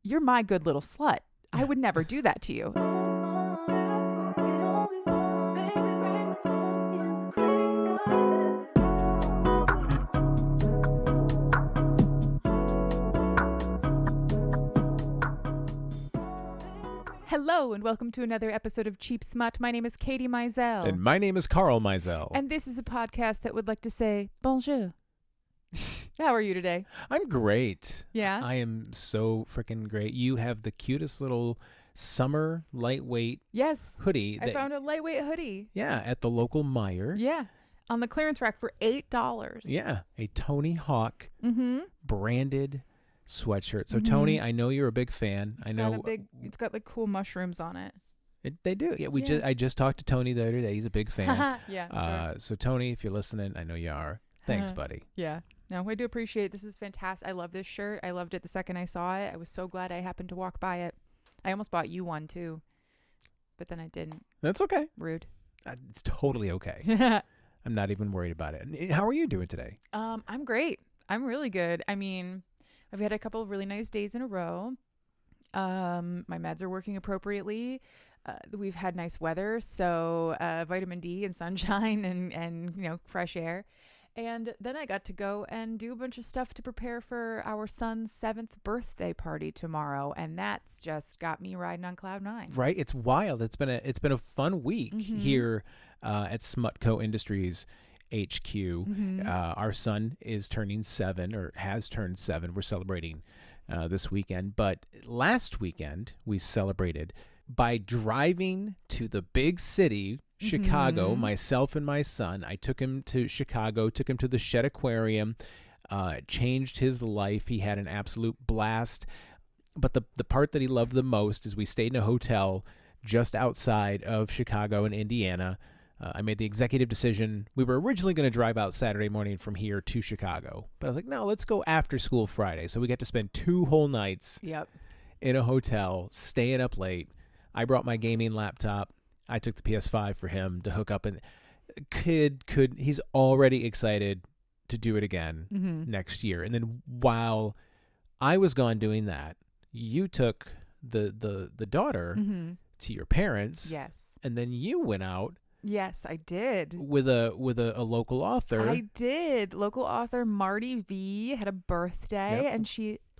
you're my good little slut. I would never do that to you. Hello and welcome to another episode of Cheap Smut. My name is Katie Mizell. And my name is Carl Mizell. And this is a podcast that would like to say bonjour. How are you today? I'm great. Yeah? I am so freaking great. You have the cutest little summer lightweight hoodie. I found a lightweight hoodie. Yeah, at the local Meijer. Yeah. On the clearance rack for $8. Yeah, a Tony Hawk branded sweatshirt. So Mm-hmm. Tony, I know you're a big fan. It's got like cool mushrooms on it. They do. Yeah, I just talked to Tony the other day. He's a big fan. Yeah, sure. So Tony, if you're listening, I know you are. Thanks, buddy. Yeah. No, I do appreciate it. This is fantastic. I love this shirt. I loved it the second I saw it. I was so glad I happened to walk by it. I almost bought you one too, but then I didn't. That's okay. Rude. It's totally okay. I'm not even worried about it. How are you doing today? I'm great. I'm really good. I mean, I've had a couple of really nice days in a row. My meds are working appropriately. We've had nice weather, so vitamin D and sunshine and fresh air. And then I got to go and do a bunch of stuff to prepare for our son's 7th birthday party tomorrow, and that's just got me riding on cloud 9. Right, it's wild. It's been a fun week here at Smutco Industries HQ. Our son is turning 7 or has turned 7. We're celebrating this weekend, but last weekend we celebrated by driving to the big city, Chicago, myself and my son. I took him to Chicago, took him to the Shed Aquarium. It changed his life. He had an absolute blast. But the part that he loved the most is we stayed in a hotel just outside of Chicago in Indiana. I made the executive decision. We were originally going to drive out Saturday morning from here to Chicago. But I was like, no, let's go after school Friday. So we got to spend 2 whole nights in a hotel, staying up late. I brought my gaming laptop. I took the PS5 for him to hook up, and he's already excited to do it again next year. And then while I was gone doing that, you took the daughter to your parents. Yes. And then you went out. Yes, I did. With a local author. I did. Local author Marty V had a birthday, and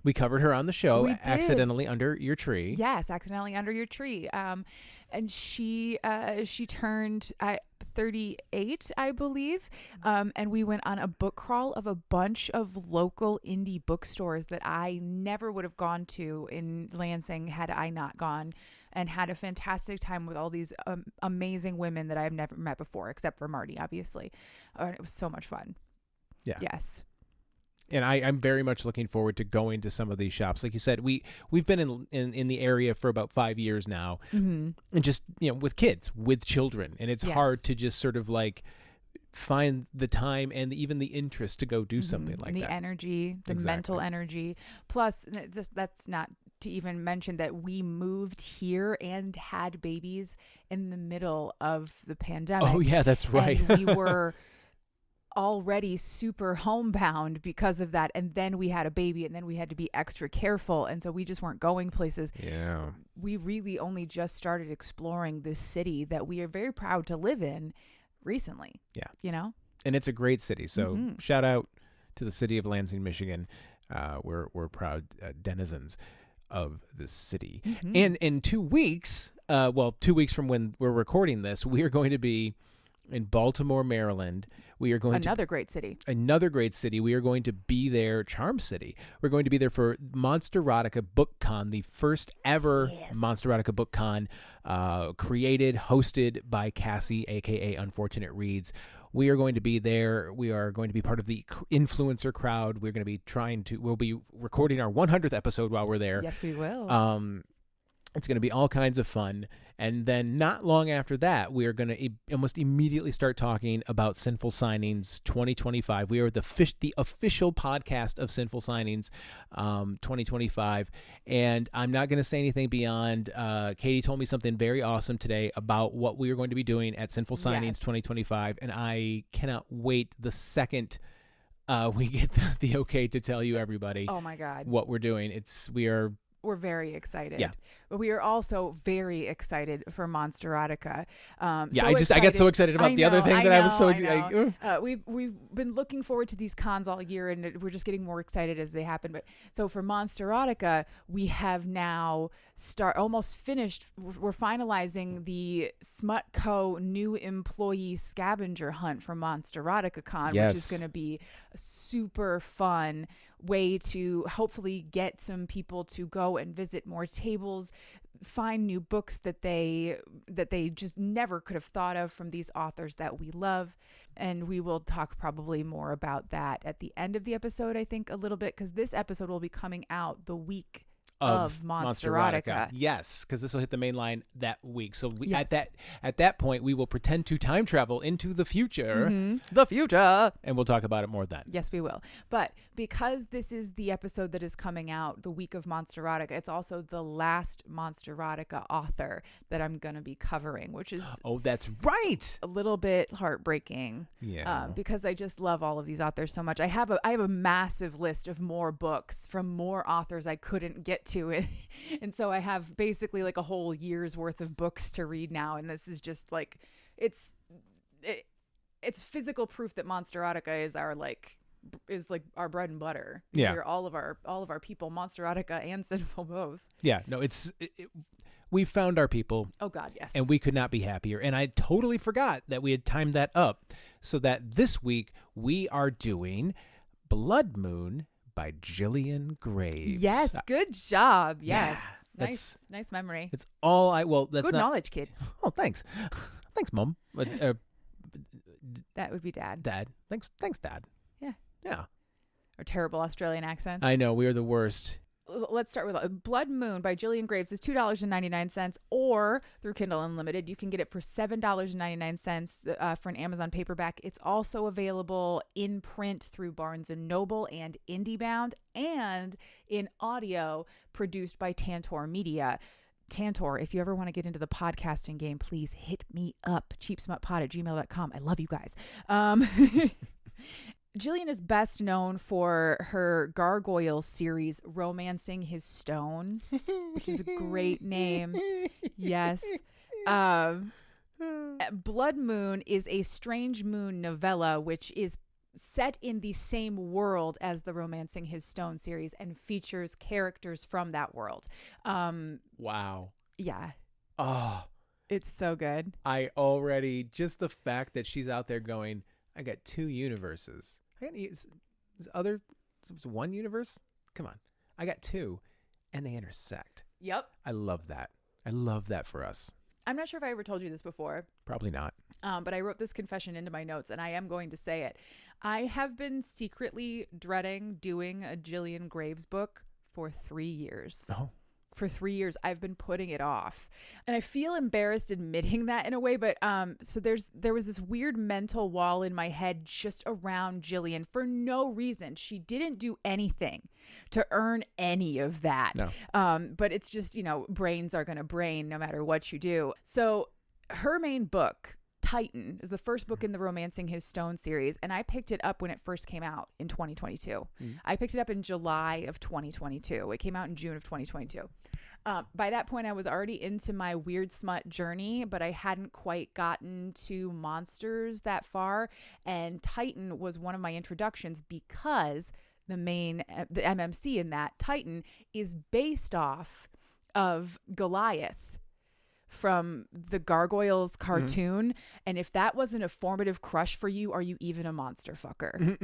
we covered her on the show accidentally did. Under your tree. Yes, accidentally under your tree. And she turned 38, I believe. And we went on a book crawl of a bunch of local indie bookstores that I never would have gone to in Lansing had I not gone, and had a fantastic time with all these amazing women that I've never met before, except for Marty, obviously. And it was so much fun. Yeah. Yes. And I'm very much looking forward to going to some of these shops. Like you said, we've been in the area for about 5 years now, and just with kids, with children, and it's hard to just sort of like find the time and even the interest to go do something like that. The energy, the mental energy. Plus, that's not to even mention that we moved here and had babies in the middle of the pandemic. Oh yeah, that's right. And we were already super homebound because of that, and then we had a baby, and then we had to be extra careful, and so we just weren't going places. Yeah, we really only just started exploring this city that we are very proud to live in recently. And it's a great city, so shout out to the city of Lansing, Michigan. We're proud denizens of this city. And in 2 weeks, 2 weeks from when we're recording this, we are going to be in Baltimore, Maryland. We are going another great city. We are going to be there, Charm City. We're going to be there for Monsterotica Book Con, the first ever Monsterotica Book Con, created, hosted by Cassie, aka Unfortunate Reads. We are going to be there. We are going to be part of the influencer crowd. We're going to be we'll be recording our 100th episode while we're there. Yes, we will. It's going to be all kinds of fun. And then not long after that, we are going to almost immediately start talking about Sinful Signings 2025. We are the official podcast of Sinful Signings 2025. And I'm not going to say anything beyond Katie told me something very awesome today about what we are going to be doing at Sinful Signings 2025. And I cannot wait the second we get the okay to tell you, everybody. Oh my God. What we're doing. We are We're very excited. Yeah. But we are also very excited for Monsterotica. I get so excited about the other thing that I was so excited. We've been looking forward to these cons all year, and we're just getting more excited as they happen. But so for Monsterotica, we have now almost finished. We're finalizing the Smut Co. new employee scavenger hunt for Monsterotica Con, which is going to be a super fun way to hopefully get some people to go and visit more tables, find new books that they just never could have thought of from these authors that we love. And we will talk probably more about that at the end of the episode, I think, a little bit, because this episode will be coming out the week of Monsterotica. Yes, because this will hit the main line that week. So Yes. at that point, we will pretend to time travel into the future. The future. And we'll talk about it more then. Yes, we will. But because this is the episode that is coming out the week of Monsterotica, it's also the last Monsterotica author that I'm going to be covering, which is Oh, that's right. a little bit heartbreaking. Yeah. Because I just love all of these authors so much. I have a massive list of more books from more authors I couldn't get to it. And so I have basically like a whole year's worth of books to read now. And this is just like, it's physical proof that Monsterotica is our bread and butter. Yeah. These are all of our people, Monsterotica and Sinful both. Yeah. No, we found our people. Oh God, yes. And we could not be happier. And I totally forgot that we had timed that up so that this week we are doing Blood Moon by Jillian Graves. Yes, good job. Yes. Yeah, nice memory. It's all that's good knowledge, kid. Oh, thanks. Thanks, Mom. That would be Dad. Dad. Thanks, Dad. Yeah. Yeah. Or terrible Australian accents. I know, we are the worst. Let's start with Blood Moon by Jillian Graves is $2.99, or through Kindle Unlimited, you can get it for $7.99 for an Amazon paperback. It's also available in print through Barnes & Noble and IndieBound, and in audio produced by Tantor Media. Tantor, if you ever want to get into the podcasting game, please hit me up, cheapsmutpod@gmail.com. I love you guys. Jillian is best known for her Gargoyle series, Romancing His Stone, which is a great name. Yes. Blood Moon is a Strange Moon novella, which is set in the same world as the Romancing His Stone series and features characters from that world. Wow. Yeah. Oh. It's so good. Just the fact that she's out there going, I got two universes. Is one universe? Come on. I got two, and they intersect. Yep. I love that. I love that for us. I'm not sure if I ever told you this before. Probably not. But I wrote this confession into my notes, and I am going to say it. I have been secretly dreading doing a Jillian Graves book for 3 years. Oh. For 3 years, I've been putting it off, and I feel embarrassed admitting that in a way. But so there was this weird mental wall in my head just around Jillian for no reason. She didn't do anything to earn any of that. No. But it's just, brains are gonna brain no matter what you do. So her main book, Titan, is the first book in the Romancing His Stone series, and I picked it up when it first came out in 2022. Mm-hmm. I picked it up in July of 2022. It came out in June of 2022. By that point, I was already into my weird smut journey, but I hadn't quite gotten to monsters that far, and Titan was one of my introductions because the MMC in that, Titan, is based off of Goliath from the Gargoyles cartoon. And if that wasn't a formative crush for you, are you even a monster fucker?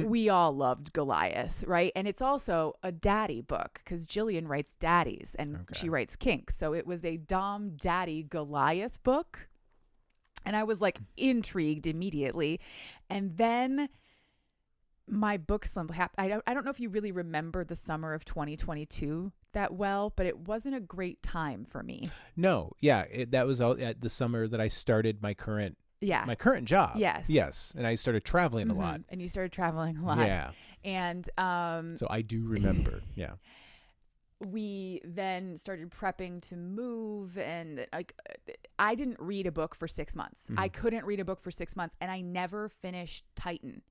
We all loved Goliath, right? And it's also a daddy book because Jillian writes daddies and she writes kinks. So it was a Dom Daddy Goliath book. And I was like intrigued immediately. And then my book slump happened. I don't know if you really remember the summer of 2022 that well, but it wasn't a great time for me. No, yeah, that was all at the summer that I started my current job. Yes, and I started traveling a lot. And you started traveling a lot. Yeah, and so I do remember. Yeah, we then started prepping to move, and I didn't read a book for 6 months. I couldn't read a book for 6 months, and I never finished Titan.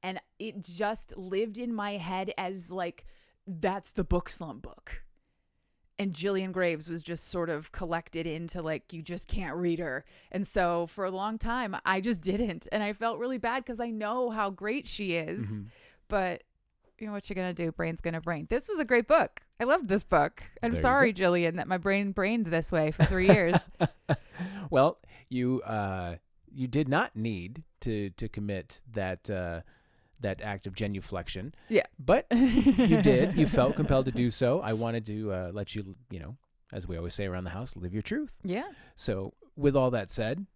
And it just lived in my head as like that's the book slum book. And Jillian Graves was just sort of collected into like, you just can't read her. And so for a long time, I just didn't. And I felt really bad because I know how great she is. Mm-hmm. But you know what you're going to do? Brain's going to brain. This was a great book. I loved this book. I'm There you sorry, Jillian, that my brain brained this way for 3 years. Well, you did not need to commit that act of genuflection. Yeah. But you did. You felt compelled to do so. I wanted to let you, as we always say around the house, live your truth. Yeah. So with all that said,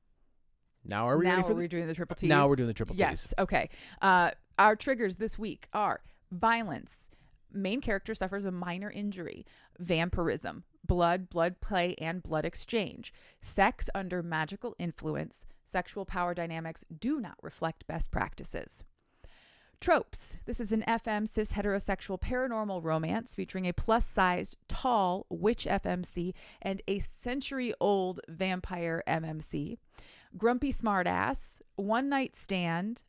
now are we ready for doing the triple T's? Now we're doing the triple T's. Yes. Okay. Our triggers this week are violence. Main character suffers a minor injury. Vampirism. Blood play, and blood exchange. Sex under magical influence. Sexual power dynamics do not reflect best practices. Tropes. This is an FM cis heterosexual paranormal romance featuring a plus-sized, tall witch FMC and a century-old vampire MMC. Grumpy smartass, one-night stand,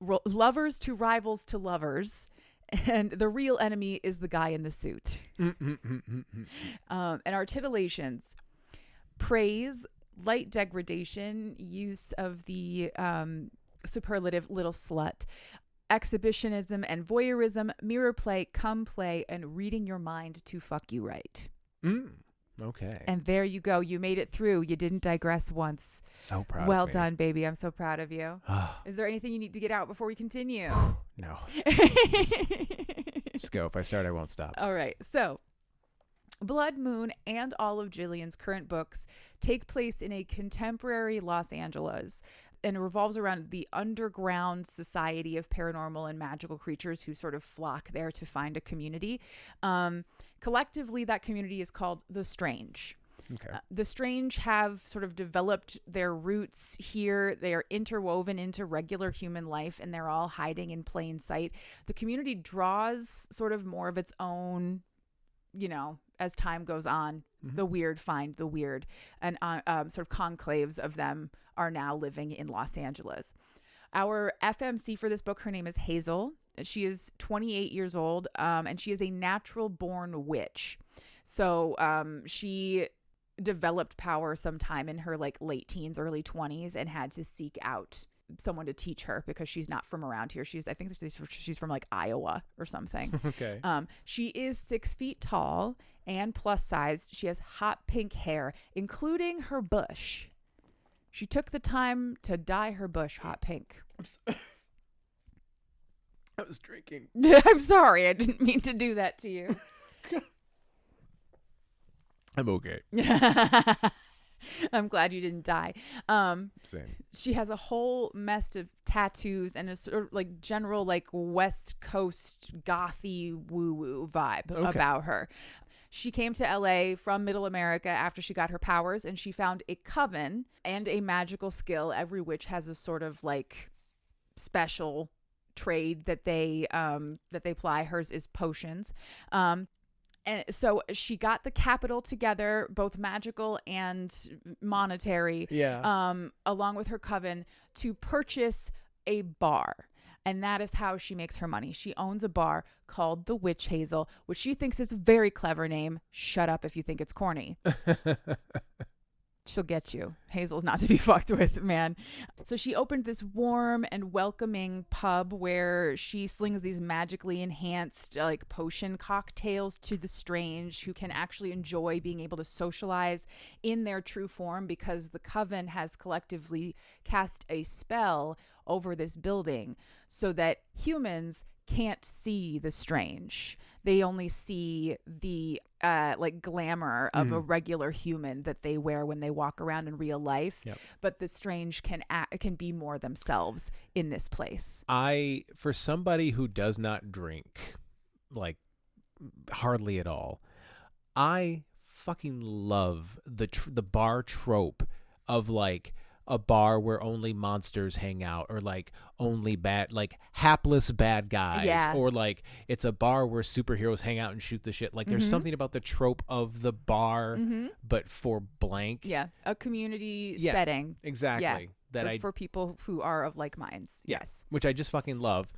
lovers to rivals to lovers, and the real enemy is the guy in the suit. And our titillations. Praise, light degradation, use of the superlative little slut. Exhibitionism and voyeurism, mirror play, cum play, and reading your mind to fuck you right. Okay. And there you go. You made it through. You didn't digress once. So proud Well of me. done, baby. I'm so proud of you. Is there anything you need to get out before we continue? No. Just go. If I start, I won't stop. All right. So, Blood Moon and all of Jillian's current books take place in a contemporary Los Angeles, and it revolves around the underground society of paranormal and magical creatures who sort of flock there to find a community. Collectively, that community is called the Strange. Okay. The Strange have sort of developed their roots here. They are interwoven into regular human life, and they're all hiding in plain sight. The community draws sort of more of its own, as time goes on. Mm-hmm. The weird find the weird, and sort of conclaves of them are now living in Los Angeles. Our FMC for this book, her name is Hazel. She is 28 years old, and she is a natural-born witch. So she developed power sometime in her late teens, early 20s, and had to seek out someone to teach her because she's not from around here. I think she's from Iowa or something. Okay. She is 6 feet tall and plus size. She has hot pink hair, including her bush. She took the time to dye her bush hot pink. I was drinking. I'm sorry. I didn't mean to do that to you. I'm okay. I'm glad you didn't die. Same. She has a whole mess of tattoos and a sort of general West Coast gothy woo-woo vibe about her. She came to LA from Middle America after she got her powers, and she found a coven and a magical skill. Every witch has a sort of special trade that they ply. Hers is potions. And so she got the capital together, both magical and monetary, along with her coven, to purchase a bar. And that is how she makes her money. She owns a bar called The Witch Hazel, which she thinks is a very clever name. Shut up if you think it's corny. She'll get you. Hazel's not to be fucked with, man. So she opened this warm and welcoming pub where she slings these magically enhanced potion cocktails to the strange, who can actually enjoy being able to socialize in their true form because the coven has collectively cast a spell over this building so that humans can't see the strange. They only see the glamour of a regular human that they wear when they walk around in real life. Yep. But the strange can be more themselves in this place. For somebody who does not drink hardly at all, I fucking love the bar trope of a bar where only monsters hang out, or only bad, hapless bad guys, or it's a bar where superheroes hang out and shoot the shit. There's something about the trope of the bar, but for blank. Yeah, a community setting. Exactly. Yeah, for people who are of like minds. Yes. Which I just fucking love.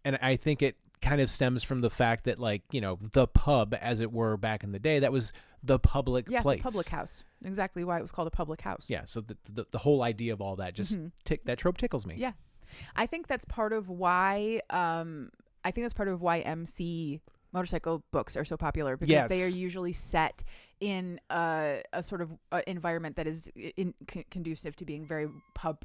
And I think it kind of stems from the fact that, like, you know, the pub, as it were, back in the day, that was the public place. The public house. Exactly why it was called a public house. Yeah, so the whole idea of all that just that trope tickles me. Yeah. I think that's part of why MC motorcycle books are so popular, because they are usually set in a sort of environment that is conducive to being very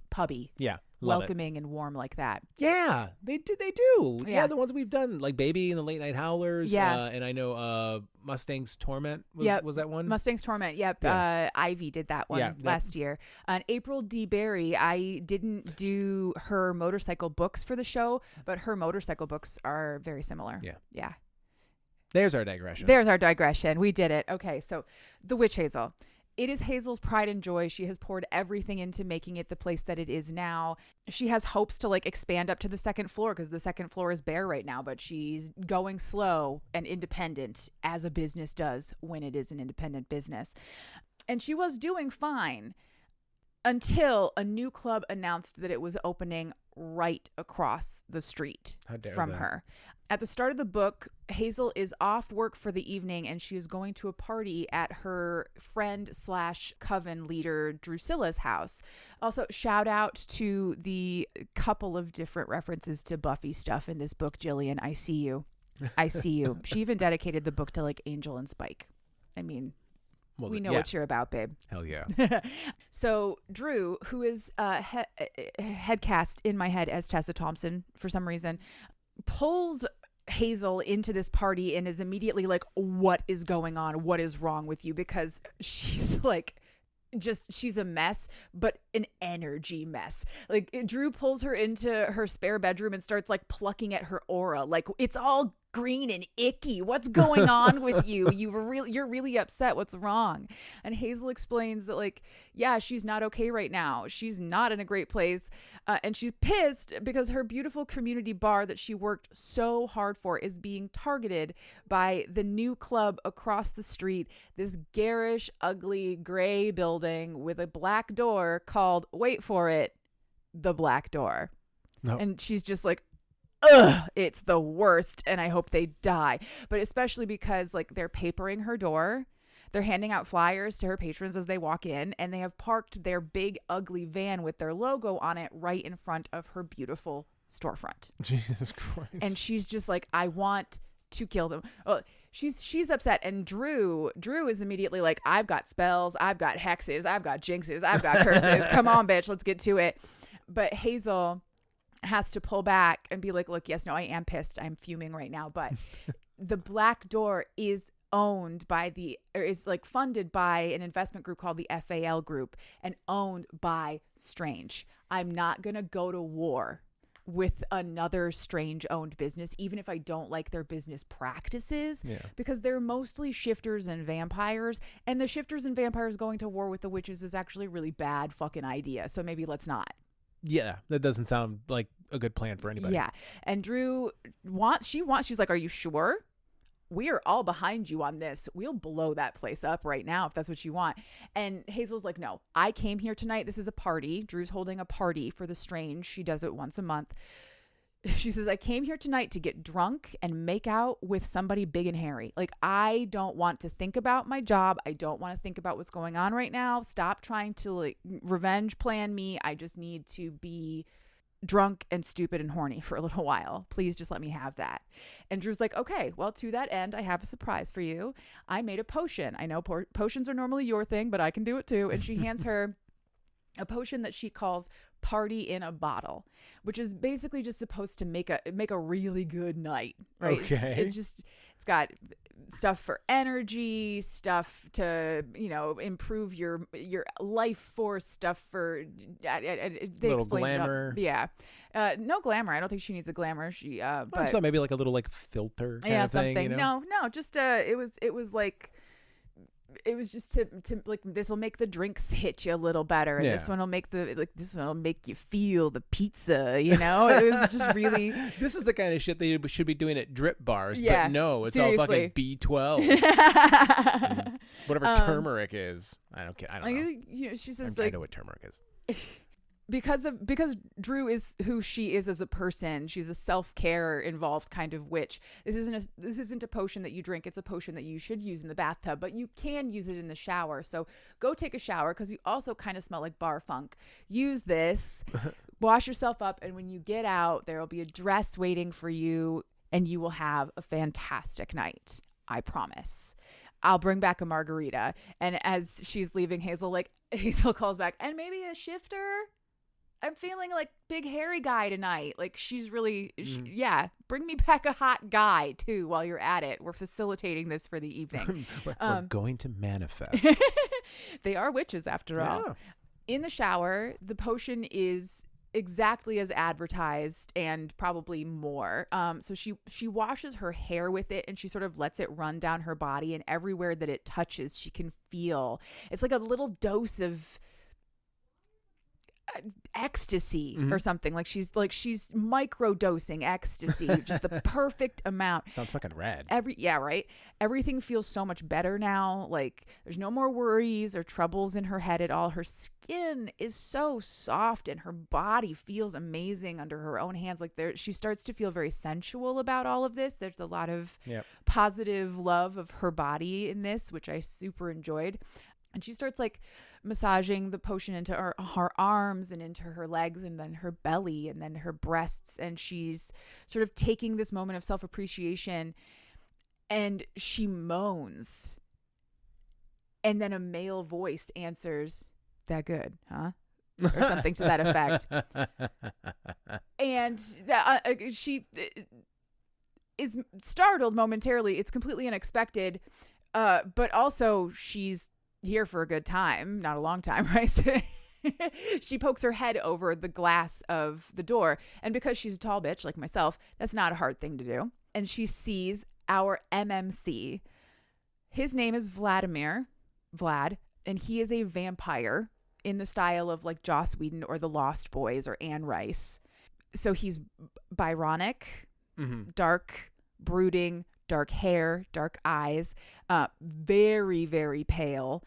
pubby. Yeah. Welcoming and warm like that. Yeah, they do. Yeah, the ones we've done, like Baby and the Late Night Howlers. Yeah. And I know Mustang's Torment was that one? Mustang's Torment, yep. Yeah. Ivy did that one last year. And April D. Berry, I didn't do her motorcycle books for the show, but her motorcycle books are very similar. Yeah. Yeah. There's our digression. We did it. Okay, so the Witch Hazel. It is Hazel's pride and joy. She has poured everything into making it the place that it is now. She has hopes to like expand up to the second floor, because the second floor is bare right now, but she's going slow and independent, as a business does when it is an independent business. And she was doing fine until a new club announced that it was opening right across the street from her. At the start of the book, Hazel is off work for the evening, and she is going to a party at her friend / coven leader Drusilla's house. Also, shout out to the couple of different references to Buffy stuff in this book, Jillian. I see you. She even dedicated the book to like Angel and Spike. I mean, we know what you're about, babe. Hell yeah. So Drew, who is head cast in my head as Tessa Thompson for some reason, pulls Hazel into this party and is immediately like, what is going on? What is wrong with you? Because she's like, she's a mess, but an energy mess. Like, Drew pulls her into her spare bedroom and starts like plucking at her aura. Like, it's all green and icky. What's going on with you? You're really upset. What's wrong? And Hazel explains that, like, yeah, she's not okay right now. She's not in a great place. And she's pissed because her beautiful community bar that she worked so hard for is being targeted by the new club across the street. This garish, ugly, gray building with a black door called, wait for it, the Black Door. Nope. And she's just like, ugh, it's the worst, and I hope they die. But especially because, like, they're papering her door. They're handing out flyers to her patrons as they walk in, and they have parked their big, ugly van with their logo on it right in front of her beautiful storefront. Jesus Christ. And she's just like, I want to kill them. Oh, she's upset, and Drew is immediately like, I've got spells, I've got hexes, I've got jinxes, I've got curses. Come on, bitch, let's get to it. But Hazel has to pull back and be like, look, yes, no, I am pissed. I'm fuming right now. But the Black Door is owned by is like funded by an investment group called the FAL Group and owned by Strange. I'm not going to go to war with another Strange owned business, even if I don't like their business practices, because they're mostly shifters and vampires, and the shifters and vampires going to war with the witches is actually a really bad fucking idea. So maybe let's not. Yeah, that doesn't sound like a good plan for anybody. Yeah. And Drew she's like, are you sure? We are all behind you on this. We'll blow that place up right now if that's what you want. And Hazel's like, no, I came here tonight. This is a party. Drew's holding a party for the Strange. She does it once a month. She says, I came here tonight to get drunk and make out with somebody big and hairy. Like, I don't want to think about my job. I don't want to think about what's going on right now. Stop trying to like revenge plan me. I just need to be drunk and stupid and horny for a little while. Please just let me have that. And Drew's like, okay, well, to that end, I have a surprise for you. I made a potion. I know potions are normally your thing, but I can do it too. And she hands her a potion that she calls Party in a Bottle, which is basically just supposed to make a really good night, right? Okay. It's got stuff for energy, stuff to, improve your life force, stuff for they little glamour. Yeah. No glamour. I don't think she needs a glamour. But so maybe like a little like filter kind of something. thing, No, just it was just to like, this will make the drinks hit you a little better, and this one will make you feel the pizza, It was just really this is the kind of shit they should be doing at drip bars, yeah, but no, it's seriously. all fucking B12. Whatever turmeric is. I don't know. She says I know what turmeric is. because Drew is who she is as a person. She's a self-care involved kind of witch. This isn't a potion that you drink. It's a potion that you should use in the bathtub, but you can use it in the shower. So go take a shower, because you also kind of smell like bar funk. Use this, wash yourself up, and when you get out, there will be a dress waiting for you, and you will have a fantastic night. I promise. I'll bring back a margarita. And as she's leaving, Hazel calls back, and maybe a shifter. I'm feeling like big hairy guy tonight. Like, she's really, bring me back a hot guy too while you're at it. We're facilitating this for the evening. We're going to manifest. They are witches after all. In the shower, the potion is exactly as advertised and probably more. So she washes her hair with it, and she sort of lets it run down her body, and everywhere that it touches, she can feel. It's like a little dose of ecstasy or something. Like she's micro dosing ecstasy, just the perfect amount. Sounds fucking rad. Right. Everything feels so much better now. Like, there's no more worries or troubles in her head at all. Her skin is so soft, and her body feels amazing under her own hands. Like, she starts to feel very sensual about all of this. There's a lot of positive love of her body in this, which I super enjoyed. And she starts like massaging the potion into her arms and into her legs, and then her belly, and then her breasts. And she's sort of taking this moment of self-appreciation, and she moans. And then a male voice answers, "That good, huh?" Or something to that effect. And she is startled momentarily. It's completely unexpected. But also she's here for a good time, not a long time, right? So she pokes her head over the glass of the door, and because she's a tall bitch like myself, that's not a hard thing to do. And she sees our MMC. His name is Vlad, and he is a vampire in the style of like Joss Whedon or The Lost Boys or Anne Rice. So he's Byronic, dark, brooding, dark hair, dark eyes, very, very pale,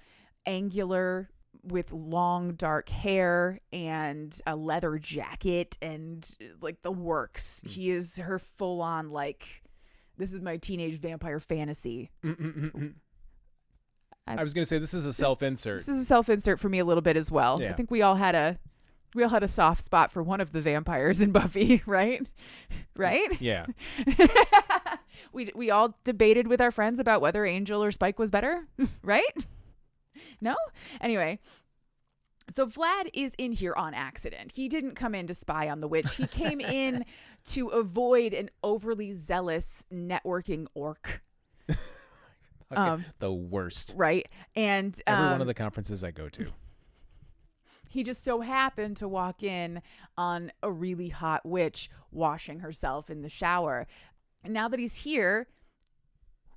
angular, with long dark hair and a leather jacket and like the works. He is her full on, like, this is my teenage vampire fantasy. I was going to say, this is a self-insert. This is a self-insert for me a little bit as well. Yeah. I think we all had a soft spot for one of the vampires in Buffy, right? Right? Yeah. We all debated with our friends about whether Angel or Spike was better, right? No? Anyway, so Vlad is in here on accident. He didn't come in to spy on the witch. He came in to avoid an overly zealous networking orc. The worst. Right? And every one of the conferences I go to. He just so happened to walk in on a really hot witch washing herself in the shower. And now that he's here,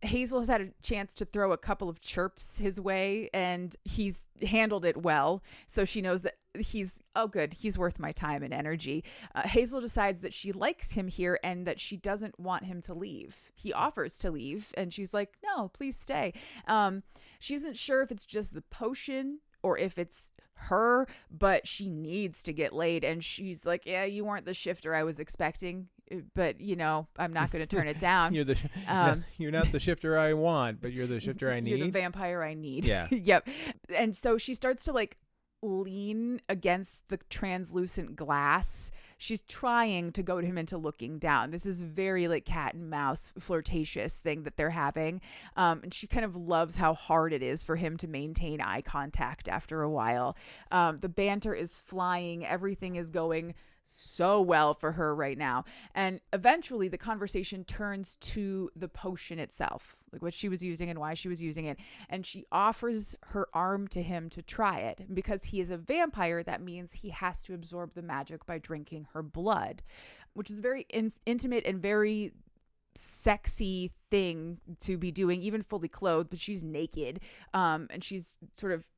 Hazel has had a chance to throw a couple of chirps his way, and he's handled it well. So she knows that he's worth my time and energy. Hazel decides that she likes him here and that she doesn't want him to leave. He offers to leave, and she's like, "No, please stay." She isn't sure if it's just the potion or if it's her, but she needs to get laid. And she's like, "Yeah, you weren't the shifter I was expecting, but I'm not going to turn it down." You're not the shifter I want, but you're the shifter I need. You're the vampire I need. Yeah. Yep. And so she starts to like lean against the translucent glass. She's trying to goad him into looking down. This is very like cat and mouse flirtatious thing that they're having. And she kind of loves how hard it is for him to maintain eye contact after a while. The banter is flying. Everything is going so well for her right now. And eventually the conversation turns to the potion itself, like what she was using and why she was using it. And she offers her arm to him to try it. And because he is a vampire, that means he has to absorb the magic by drinking her blood, which is a very intimate and very sexy thing to be doing, even fully clothed. But she's naked, and she's sort of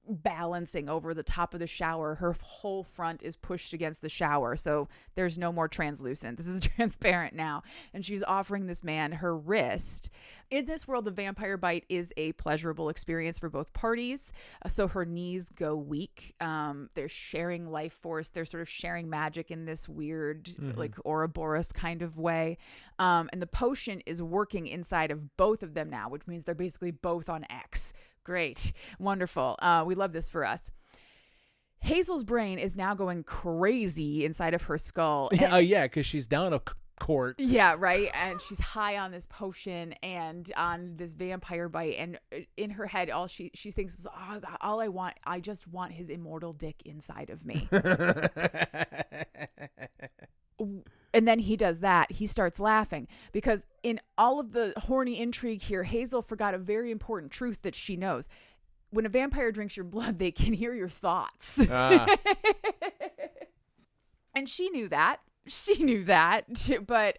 balancing over the top of the shower. Her whole front is pushed against the shower, so there's no more translucent. This is transparent now. And she's offering this man her wrist. In this world, the vampire bite is a pleasurable experience for both parties. So her knees go weak. They're sharing life force. They're sort of sharing magic in this weird, like Ouroboros kind of way. And the potion is working inside of both of them now, which means they're basically both on X. Great. Wonderful. We love this for us. Hazel's brain is now going crazy inside of her skull. Yeah, because she's down a court. Yeah, right. And she's high on this potion and on this vampire bite. And in her head, all she thinks is, oh, God, all I just want his immortal dick inside of me. And then he does that. He starts laughing because in all of the horny intrigue here, Hazel forgot a very important truth that she knows. When a vampire drinks your blood, they can hear your thoughts. And she knew that. But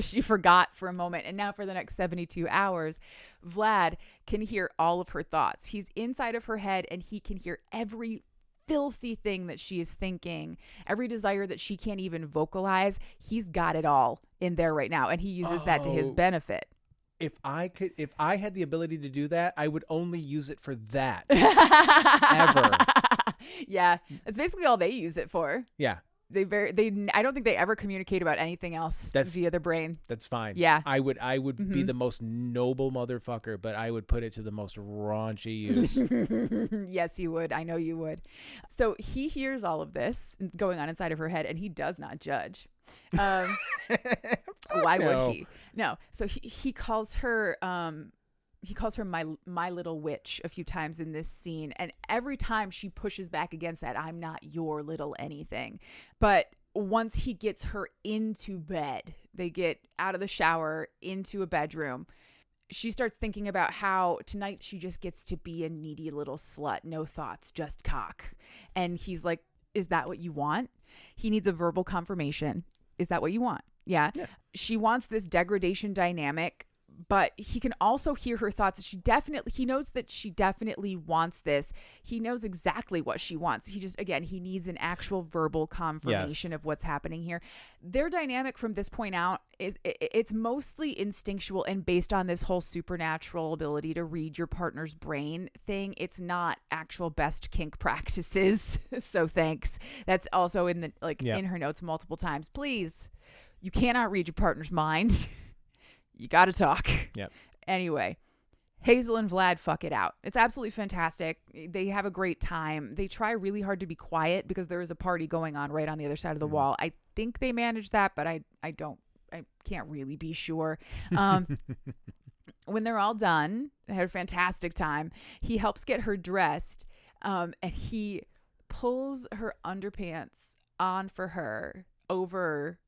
she forgot for a moment. And now for the next 72 hours, Vlad can hear all of her thoughts. He's inside of her head and he can hear every filthy thing that she is thinking, every desire that she can't even vocalize. He's got it all in there right now. And he uses that to his benefit. If I had the ability to do that, I would only use it for that. Ever. Yeah. That's basically all they use it for. Yeah. I don't think they ever communicate about anything else via the brain. That's fine. Yeah. I would be the most noble motherfucker, but I would put it to the most raunchy use. Yes, you would. I know you would. So he hears all of this going on inside of her head and he does not judge. Why would he? No. So he calls her my little witch a few times in this scene. And every time she pushes back against that, I'm not your little anything. But once he gets her into bed, they get out of the shower into a bedroom. She starts thinking about how tonight she just gets to be a needy little slut. No thoughts, just cock. And he's like, is that what you want? He needs a verbal confirmation. Is that what you want? Yeah. She wants this degradation dynamic, but he can also hear her thoughts. He knows that she definitely wants this. He knows exactly what she wants. He needs an actual verbal confirmation of what's happening here. Their dynamic from this point out it's mostly instinctual and based on this whole supernatural ability to read your partner's brain thing. It's not actual best kink practices. So thanks. That's also in her notes multiple times. Please, you cannot read your partner's mind. You got to talk. Yep. Anyway, Hazel and Vlad fuck it out. It's absolutely fantastic. They have a great time. They try really hard to be quiet because there is a party going on right on the other side of the wall. I think they manage that, but I can't really be sure. When they're all done, they had a fantastic time. He helps get her dressed, and he pulls her underpants on for her over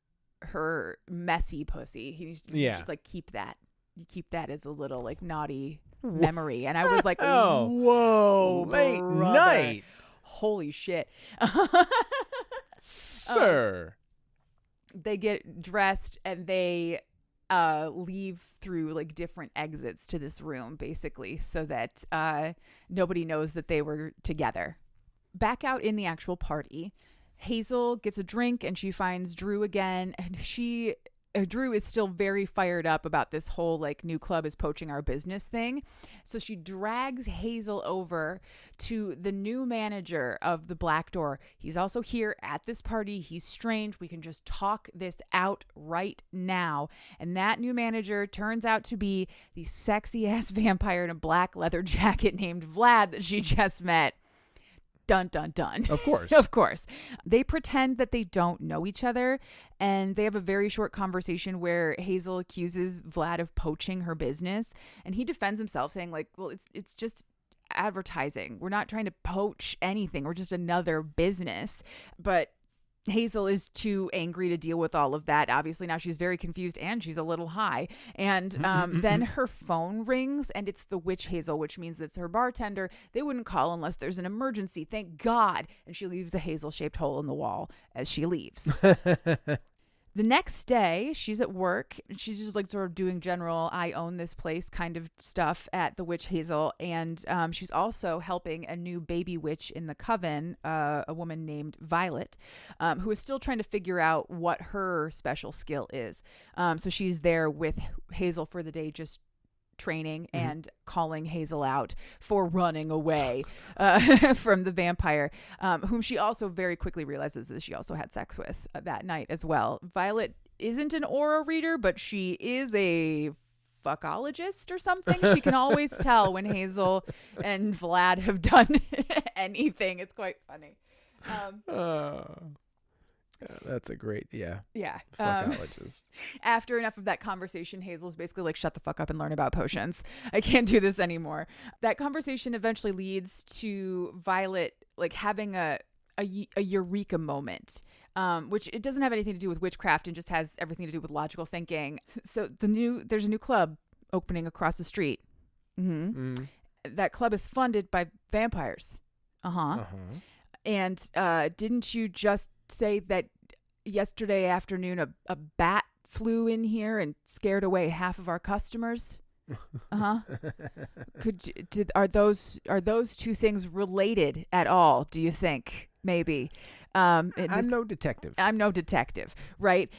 her messy pussy. He's just like, keep that. You keep that as a little like naughty memory. And I was like, whoa, mate, night. Holy shit. Sir. They get dressed and they leave through like different exits to this room, basically, so that nobody knows that they were together. Back out in the actual party, Hazel gets a drink and she finds Drew again, and Drew is still very fired up about this whole like new club is poaching our business thing. So she drags Hazel over to the new manager of the Black Door. He's also here at this party. He's strange. We can just talk this out right now. And that new manager turns out to be the sexy ass vampire in a black leather jacket named Vlad that she just met. Dun, dun, dun. Of course. Of course. They pretend that they don't know each other, and they have a very short conversation where Hazel accuses Vlad of poaching her business, and he defends himself saying like, well, it's just advertising. We're not trying to poach anything. We're just another business. But Hazel is too angry to deal with all of that. Obviously, now she's very confused and she's a little high. And then her phone rings and it's the witch Hazel, which means it's her bartender. They wouldn't call unless there's an emergency. Thank God. And she leaves a Hazel-shaped hole in the wall as she leaves. The next day, she's at work. She's just like sort of doing general, I own this place kind of stuff at the witch Hazel. And she's also helping a new baby witch in the coven, a woman named Violet, who is still trying to figure out what her special skill is. So she's there with Hazel for the day, just training and calling Hazel out for running away from the vampire, whom she also very quickly realizes that she also had sex with that night as well. Violet isn't an aura reader, but she is a fuckologist or something. She can always tell when Hazel and Vlad have done anything. It's quite funny. That's a great, yeah. Fuckologist. After enough of that conversation, Hazel's basically like, shut the fuck up and learn about potions. I can't do this anymore. That conversation eventually leads to Violet like having a eureka moment, which it doesn't have anything to do with witchcraft and just has everything to do with logical thinking. So there's a new club opening across the street. That club is funded by vampires. And didn't you just say that yesterday afternoon a bat flew in here and scared away half of our customers? Are those two things related at all, do you think? Maybe. I'm no detective. I'm no detective, right?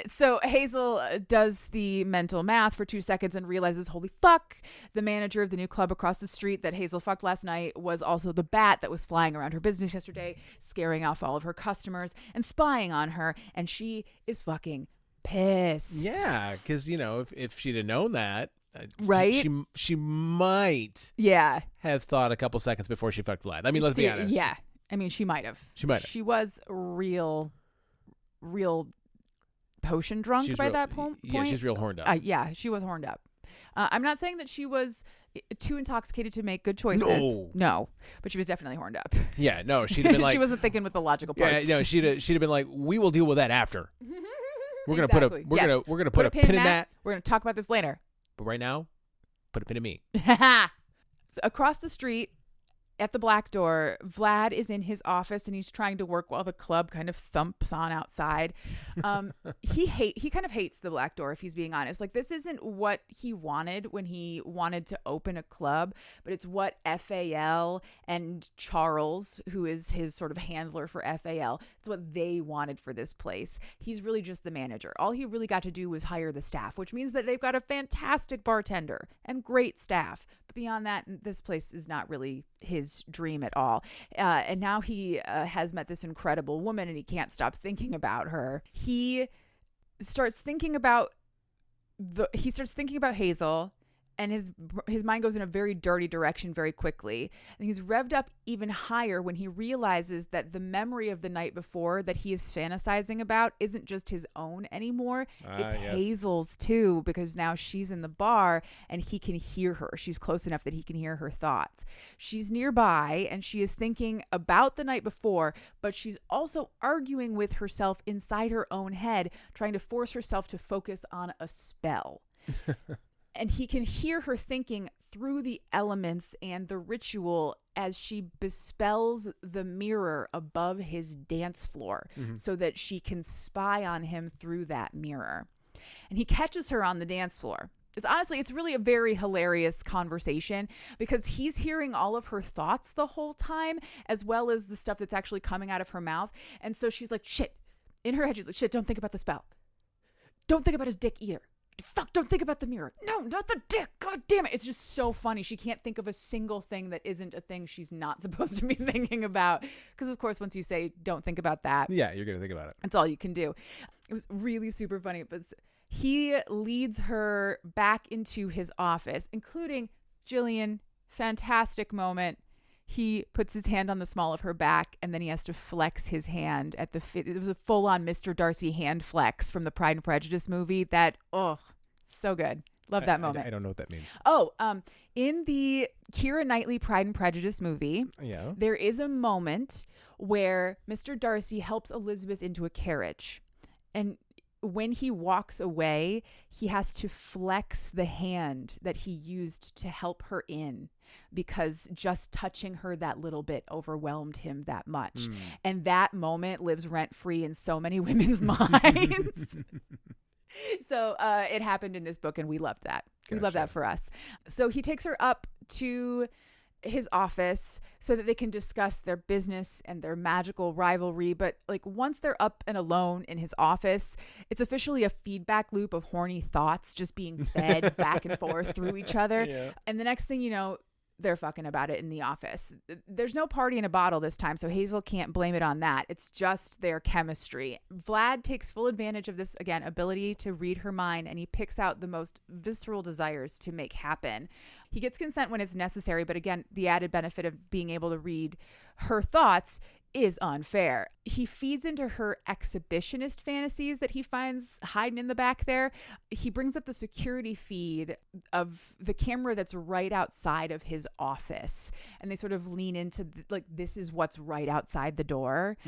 So Hazel does the mental math for 2 seconds and realizes, holy fuck, the manager of the new club across the street that Hazel fucked last night was also the bat that was flying around her business yesterday, scaring off all of her customers and spying on her. And she is fucking pissed. Yeah, because, if she'd have known that, right? She might have thought a couple seconds before she fucked Vlad. I mean, let's be honest. Yeah. I mean, she might have. She was real potion drunk by that point. Yeah, she's real horned up. Yeah, she was horned up. I'm not saying that she was too intoxicated to make good choices. No, but she was definitely horned up. Yeah, no, she'd have been like, she wasn't thinking with the logical parts. Yeah, no, she'd have been like, we will deal with that after. We're gonna put a pin in that. We're gonna talk about this later. But right now, put a pin in me. So across the street, at the black door, Vlad is in his office and he's trying to work while the club kind of thumps on outside. He kind of hates the black door, if he's being honest. Like, this isn't what he wanted when he wanted to open a club, but it's what FAL and Charles, who is his sort of handler for FAL, it's what they wanted for this place. He's really just the manager. All he really got to do was hire the staff, which means that they've got a fantastic bartender and great staff. But beyond that, this place is not really his dream at all. And now he has met this incredible woman and he can't stop thinking about her. He starts thinking about Hazel, and his mind goes in a very dirty direction very quickly. And he's revved up even higher when he realizes that the memory of the night before that he is fantasizing about isn't just his own anymore. It's Hazel's too, because now she's in the bar and he can hear her. She's close enough that he can hear her thoughts. She's nearby and she is thinking about the night before, but she's also arguing with herself inside her own head, trying to force herself to focus on a spell. And he can hear her thinking through the elements and the ritual as she bespells the mirror above his dance floor so that she can spy on him through that mirror. And he catches her on the dance floor. It's really a very hilarious conversation because he's hearing all of her thoughts the whole time, as well as the stuff that's actually coming out of her mouth. And so she's like, shit. In her head, she's like, shit, don't think about the spell. Don't think about his dick either. Fuck, don't think about the mirror. No, not the dick. God damn it. It's just so funny. She can't think of a single thing that isn't a thing she's not supposed to be thinking about. Because, of course, once you say don't think about that. Yeah, you're going to think about it. That's all you can do. It was really super funny. But he leads her back into his office, including Jillian. Fantastic moment. He puts his hand on the small of her back, and then he has to flex his hand at the fit. It was a full-on Mr. Darcy hand flex from the Pride and Prejudice movie. So good. Love that moment. I don't know what that means. In the Keira Knightley Pride and Prejudice movie, there is a moment where Mr. Darcy helps Elizabeth into a carriage. And when he walks away, he has to flex the hand that he used to help her in, because just touching her that little bit overwhelmed him that much. And that moment lives rent-free in so many women's minds. So it happened in this book, and we loved that. Gotcha. We love that for us. So he takes her up to his office so that they can discuss their business and their magical rivalry. But like once they're up and alone in his office, it's officially a feedback loop of horny thoughts just being fed back and forth through each other. Yeah. And the next thing you know, they're fucking about it in the office. There's no party in a bottle this time, so Hazel can't blame it on that. It's just their chemistry. Vlad takes full advantage of this, again, ability to read her mind, and he picks out the most visceral desires to make happen. He gets consent when it's necessary, but again, the added benefit of being able to read her thoughts is unfair. He feeds into her exhibitionist fantasies that he finds hiding in the back there. He brings up the security feed of the camera that's right outside of his office, and they sort of lean into like, this is what's right outside the door.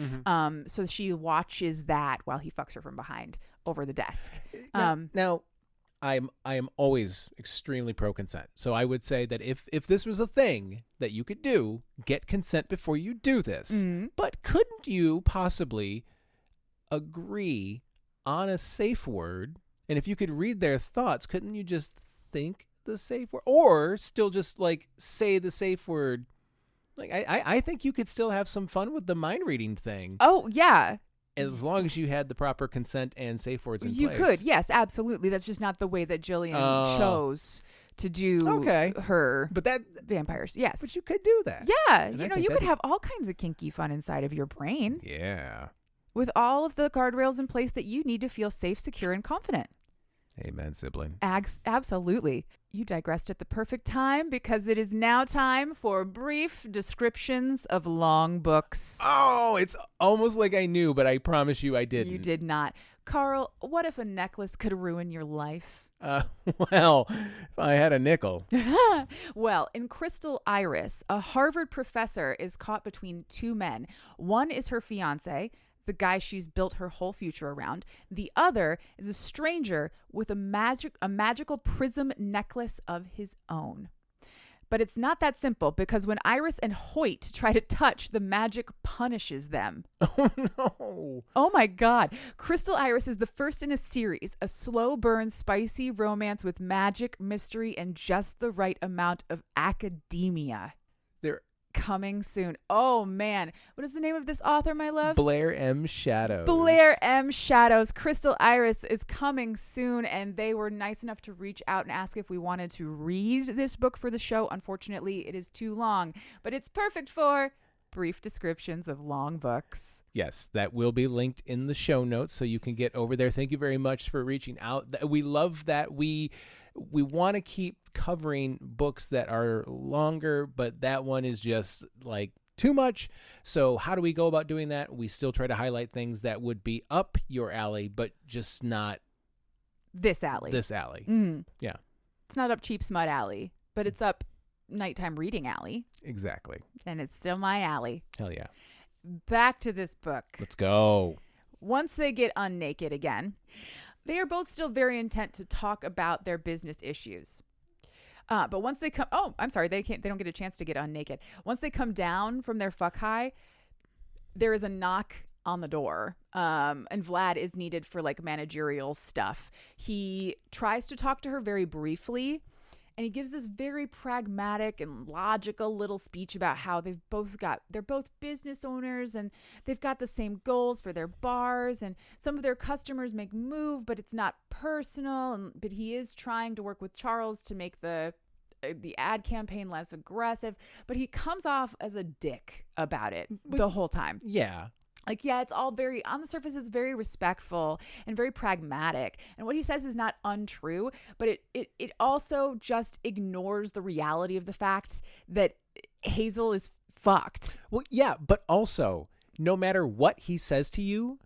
So she watches that while he fucks her from behind over the desk. Now I am always extremely pro consent. So I would say that if this was a thing that you could do, get consent before you do this. But couldn't you possibly agree on a safe word? And if you could read their thoughts, couldn't you just think the safe word, or still just like say the safe word? Like I think you could still have some fun with the mind reading thing. Oh yeah. As long as you had the proper consent and safe words in place. You could, yes, absolutely. That's just not the way that Jillian chose to do her vampires. Yes. But you could do that. Yeah. And you could have all kinds of kinky fun inside of your brain. Yeah. With all of the guardrails in place that you need to feel safe, secure, and confident. Amen, sibling. Absolutely. You digressed at the perfect time, because it is now time for brief descriptions of long books. Oh, it's almost like I knew, but I promise you I didn't. You did not. Carl, what if a necklace could ruin your life? Well, if I had a nickel. Well, in Crystal Iris, a Harvard professor is caught between two men. One is her fiance, the guy she's built her whole future around. The other is a stranger with a magical prism necklace of his own. But it's not that simple, because when Iris and Hoyt try to touch, the magic punishes them. Oh, no. Oh, my God. Crystal Iris is the first in a series, a slow burn, spicy romance with magic, mystery, and just the right amount of academia. Coming soon. Oh, man. What is the name of this author, my love? Blair M. Shadows. Blair M. Shadows. Crystal Iris is coming soon, and they were nice enough to reach out and ask if we wanted to read this book for the show. Unfortunately, it is too long, but it's perfect for brief descriptions of long books. Yes, that will be linked in the show notes, so you can get over there. Thank you very much for reaching out. We love that we want to keep covering books that are longer, but that one is just like too much. So how do we go about doing that? We still try to highlight things that would be up your alley, but just not this alley. Yeah. It's not up cheap smut alley, but it's up nighttime reading alley. Exactly. And it's still my alley. Hell yeah. Back to this book. Let's go. Once they get unnaked again, they are both still very intent to talk about their business issues. But once they come, they don't get a chance to get unnaked. Once they come down from their fuck high, there is a knock on the door. And Vlad is needed for like managerial stuff. He tries to talk to her very briefly, and he gives this very pragmatic and logical little speech about how they're both business owners, and they've got the same goals for their bars, and some of their customers make move, but it's not personal. But he is trying to work with Charles to make the ad campaign less aggressive, but he comes off as a dick about it the whole time. Yeah. Like, yeah, it's all very, on the surface, it's very respectful and very pragmatic. And what he says is not untrue, but it also just ignores the reality of the fact that Hazel is fucked. Well, yeah, but also, no matter what he says to you,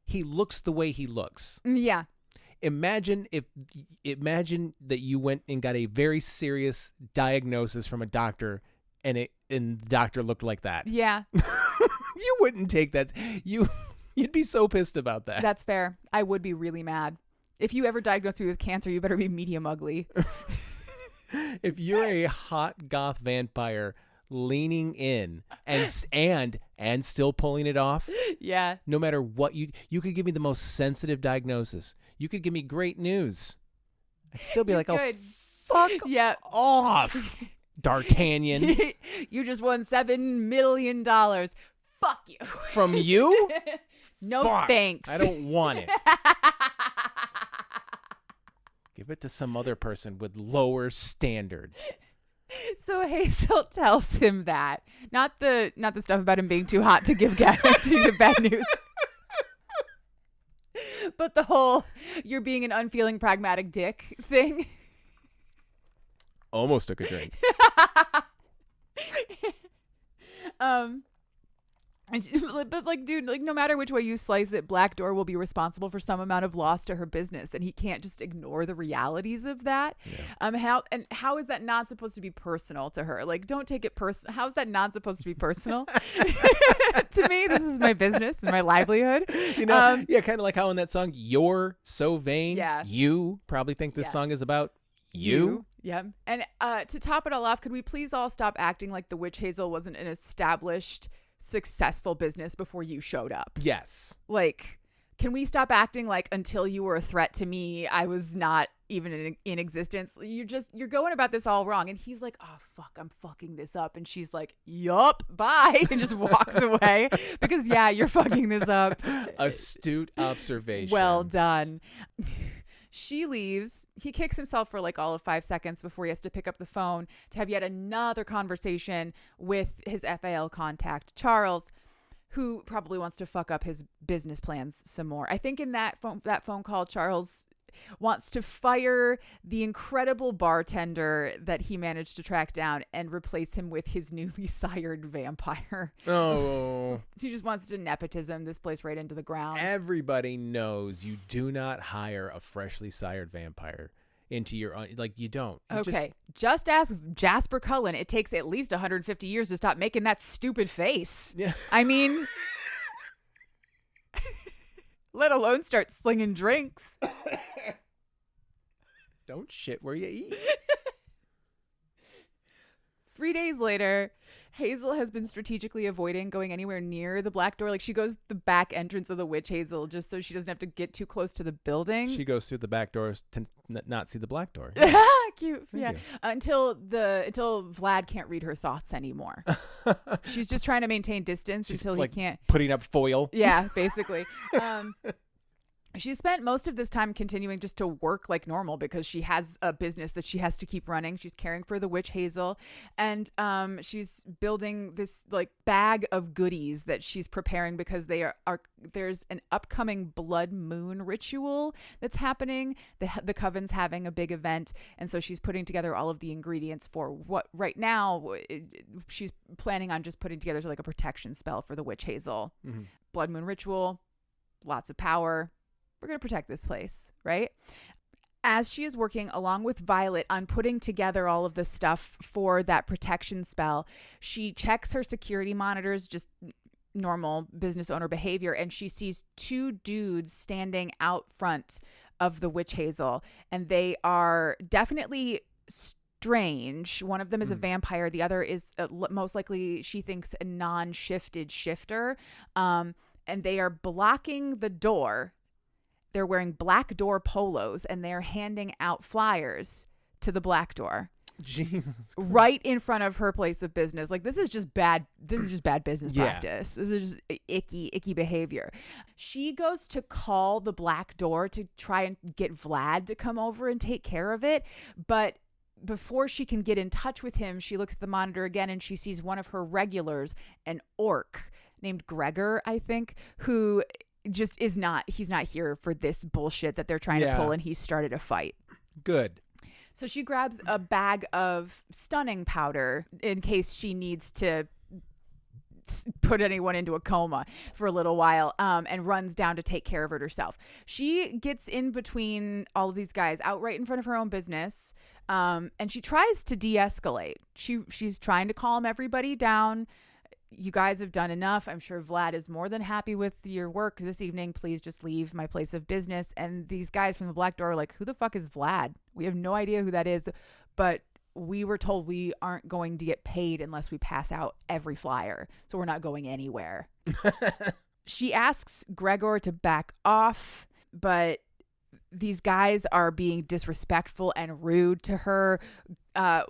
he looks the way he looks. Yeah. Imagine that you went and got a very serious diagnosis from a doctor, and the doctor looked like that. Yeah. You wouldn't take that. You'd be so pissed about that. That's fair. I would be really mad. If you ever diagnose me with cancer, you better be medium ugly. If you're a hot goth vampire leaning in and still pulling it off, Yeah. no matter what you could give me the most sensitive diagnosis. You could give me great news. I'd still be like, could. oh, fuck Yeah. off, D'Artagnan. You just won $7 million. Fuck you. From you? No Fuck. thanks. I don't want it. Give it to some other person with lower standards. So Hazel tells him that. Not the stuff about him being too hot to give bad news. But the whole you're being an unfeeling pragmatic dick thing. Almost took a drink. But like, dude, like no matter which way you slice it, Black Door will be responsible for some amount of loss to her business, and he can't just ignore the realities of that. Yeah. How is that not supposed to be personal to her? Like, don't take it personal. How is that not supposed to be personal? To me, this is my business and my livelihood. You know, yeah, kind of like how in that song, "You're So Vain." Yeah. You probably think this song is about you. Yeah. And to top it all off, could we please all stop acting like the witch Hazel wasn't an established, successful business before you showed up? Yes. Like, can we stop acting like until you were a threat to me, I was not even in existence? You're going about this all wrong. And he's like, oh, fuck, I'm fucking this up. And she's like, yup, bye. And just walks away because, yeah, you're fucking this up. Astute observation. Well done. She leaves. He kicks himself for like all of 5 seconds before he has to pick up the phone to have yet another conversation with his FAL contact, Charles, who probably wants to fuck up his business plans some more. I think in that phone call, Charles wants to fire the incredible bartender that he managed to track down and replace him with his newly sired vampire. Oh. He just wants to nepotism this place right into the ground. Everybody knows you do not hire a freshly sired vampire into your own. Like, you don't. Okay. Just ask Jasper Cullen. It takes at least 150 years to stop making that stupid face. Yeah. I mean, let alone start slinging drinks. Don't shit where you eat. 3 days later, Hazel has been strategically avoiding going anywhere near the Black Door. Like, she goes the back entrance of the witch Hazel just so she doesn't have to get too close to the building. She goes through the back doors to not see the black door. Cute. Thank Yeah. you. Until Vlad can't read her thoughts anymore. She's just trying to maintain distance until like, he can't. Putting up foil. Yeah, basically. She spent most of this time continuing just to work like normal because she has a business that she has to keep running. She's caring for the witch Hazel, and she's building this like bag of goodies that she's preparing because there's an upcoming blood moon ritual that's happening. The coven's having a big event, and so she's putting together all of the ingredients for what right now she's planning on just putting together like a protection spell for the witch Hazel. Mm-hmm. Blood moon ritual, lots of power. We're going to protect this place, right? As she is working along with Violet on putting together all of the stuff for that protection spell, she checks her security monitors, just normal business owner behavior, and she sees two dudes standing out front of the witch Hazel, and they are definitely strange. One of them is a vampire. The other is most likely, she thinks, a non-shifted shifter, and they are blocking the door. They're wearing Black Door polos, and they're handing out flyers to the Black Door. Jesus Christ. Right in front of her place of business. Like, this is just bad business practice. This is just icky behavior. She goes to call the Black Door to try and get Vlad to come over and take care of it. But before she can get in touch with him, she looks at the monitor again and she sees one of her regulars, an orc named Gregor, I think, who just he's not here for this bullshit that they're trying to pull, and he started a fight. Good. So she grabs a bag of stunning powder in case she needs to put anyone into a coma for a little while, and runs down to take care of it herself. She gets in between all of these guys out right in front of her own business, and she tries to de-escalate. She's trying to calm everybody down. you guys have done enough. I'm sure Vlad is more than happy with your work this evening. Please just leave my place of business. And these guys from the Black Door are like, who the fuck is Vlad? We have no idea who that is, but we were told we aren't going to get paid unless we pass out every flyer. So we're not going anywhere. She asks Gregor to back off, but these guys are being disrespectful and rude to her. I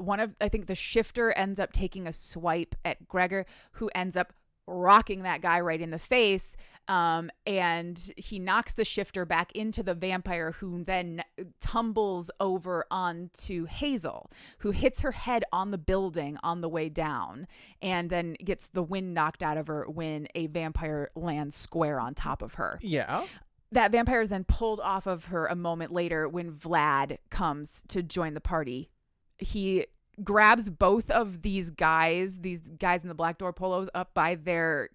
think the shifter ends up taking a swipe at Gregor, who ends up rocking that guy right in the face. And he knocks the shifter back into the vampire, who then tumbles over onto Hazel, who hits her head on the building on the way down, and then gets the wind knocked out of her when a vampire lands square on top of her. Yeah. That vampire is then pulled off of her a moment later when Vlad comes to join the party. He grabs both of these guys in the Black Door polos, up by their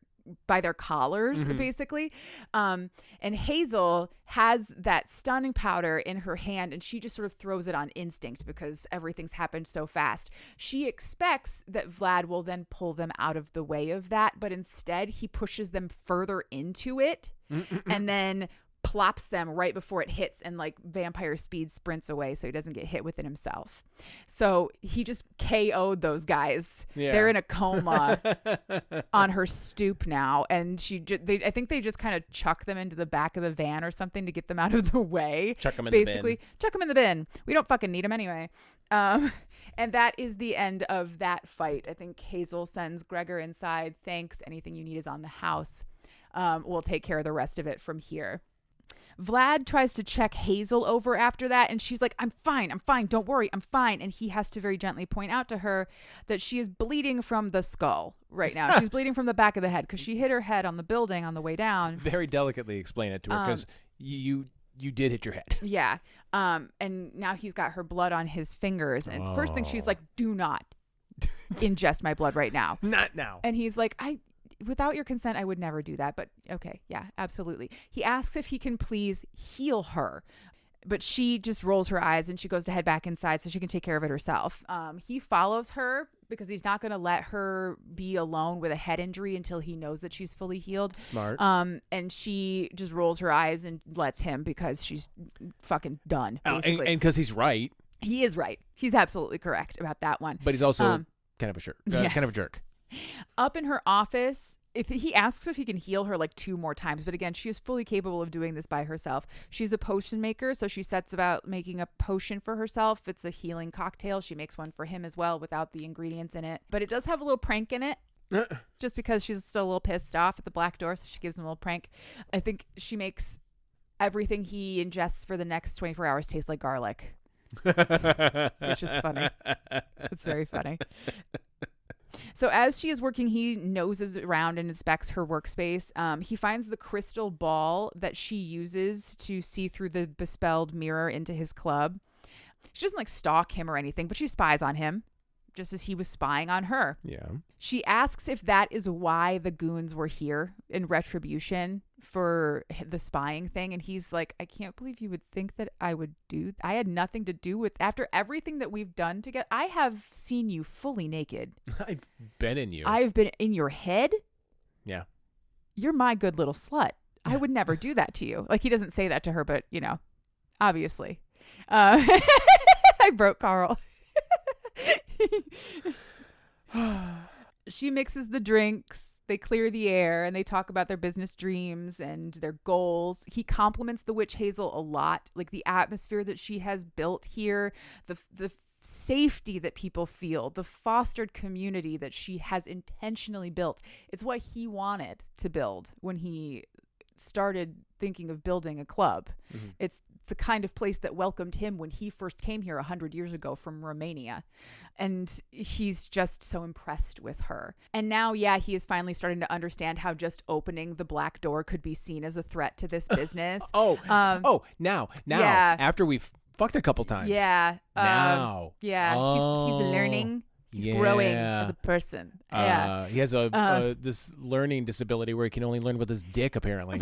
collars, basically. And Hazel has that stunning powder in her hand, and she just sort of throws it on instinct because everything's happened so fast. She expects that Vlad will then pull them out of the way of that, but instead he pushes them further into it and then plops them right before it hits, and like vampire speed sprints away so he doesn't get hit with it himself. So he just KO'd those guys. Yeah. They're in a coma on her stoop now, and I think they just kind of chuck them into the back of the van or something to get them out of the way. Chuck them in the bin. Chuck them in the bin. We don't fucking need them anyway. And that is the end of that fight. I think Hazel sends Gregor inside. Thanks. Anything you need is on the house. We'll take care of the rest of it from here. Vlad tries to check Hazel over after that, and she's like, I'm fine, don't worry, I'm fine. And he has to very gently point out to her that she is bleeding from the skull right now. She's bleeding from the back of the head because she hit her head on the building on the way down. Very delicately explain it to her, because you did hit your head. Yeah. And now he's got her blood on his fingers. And first thing she's like, do not ingest my blood right now. Not now. And he's like, without your consent, I would never do that. But okay, yeah, absolutely. He asks if he can please heal her, but she just rolls her eyes and she goes to head back inside so she can take care of it herself. He follows her because he's not going to let her be alone with a head injury until he knows that she's fully healed. Smart. And she just rolls her eyes and lets him because she's fucking done. And because he's right. He is right. He's absolutely correct about that one. But he's also kind of a jerk. Kind of a jerk. Up in her office, he asks if he can heal her like 2 more times, but again, she is fully capable of doing this by herself. She's a potion maker, so she sets about making a potion for herself. It's a healing cocktail. She makes one for him as well without the ingredients in it, but it does have a little prank in it. Just because she's still a little pissed off at the Black Door, so she gives him a little prank. I think she makes everything he ingests for the next 24 hours taste like garlic, which is funny. It's very funny. So as she is working, he noses around and inspects her workspace. He finds the crystal ball that she uses to see through the bespelled mirror into his club. She doesn't like stalk him or anything, but she spies on him, just as he was spying on her. Yeah. She asks if that is why the goons were here in retribution for the spying thing. And he's like, I can't believe you would think that I would do. I had nothing to do with, after everything that we've done together. I have seen you fully naked. I've been in you. I've been in your head. Yeah. You're my good little slut. I would never do that to you. Like, he doesn't say that to her, but you know, obviously. I broke Carl. She mixes the drinks, they clear the air, and they talk about their business dreams and their goals. He compliments the witch Hazel a lot, like the atmosphere that she has built here, the safety that people feel, the fostered community that she has intentionally built. It's what he wanted to build when he started thinking of building a club. Mm-hmm. It's the kind of place that welcomed him when he first came here 100 years ago from Romania. And he's just so impressed with her. And now, yeah, he is finally starting to understand how just opening the Black Door could be seen as a threat to this business. Now, yeah. After we've fucked a couple times. Yeah. Now. Yeah. He's learning. He's growing as a person. Yeah. He has this learning disability where he can only learn with his dick, apparently.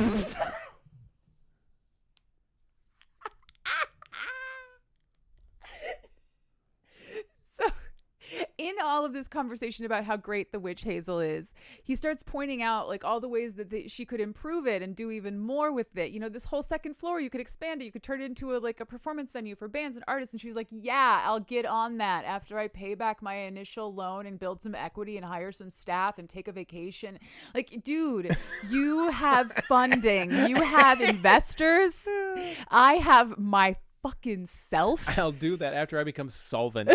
in all of this conversation about how great the witch Hazel is, he starts pointing out like all the ways that she could improve it and do even more with it. You know, this whole second floor, you could expand it. You could turn it into a performance venue for bands and artists. And she's like, yeah, I'll get on that after I pay back my initial loan and build some equity and hire some staff and take a vacation. Like, dude, you have funding. You have investors. I have my fucking self. I'll do that after I become solvent.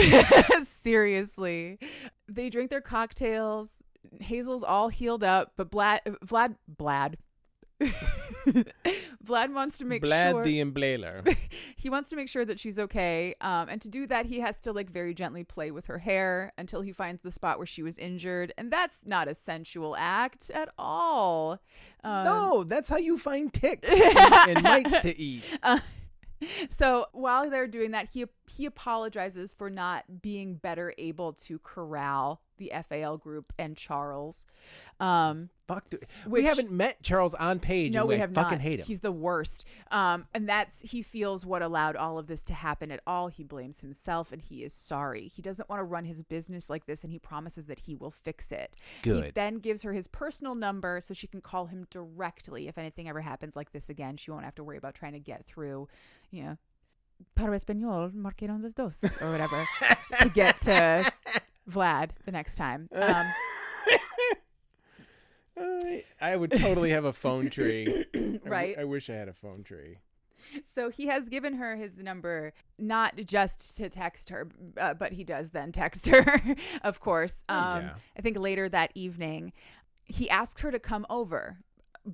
Seriously. They drink their cocktails. Hazel's all healed up, but Vlad wants to make Vlad sure the emblaler. he wants to make sure that she's okay. And to do that, he has to like very gently play with her hair until he finds the spot where she was injured. And that's not a sensual act at all. No, that's how you find ticks and mites to eat. So while they're doing that, he apologizes for not being better able to corral the FAL group and Charles. We haven't met Charles on page. No, and we have fucking not. hate him. He's the worst. And he feels what allowed all of this to happen at all. He blames himself and he is sorry. He doesn't want to run his business like this, and he promises that he will fix it. Good. He then gives her his personal number so she can call him directly. If anything ever happens like this again, she won't have to worry about trying to get through, para español, marcaron los dos, or whatever, to get to Vlad the next time. I would totally have a phone tree. Right? I wish I had a phone tree. So he has given her his number, not just to text her, but he does then text her, of course. I think later that evening, he asks her to come over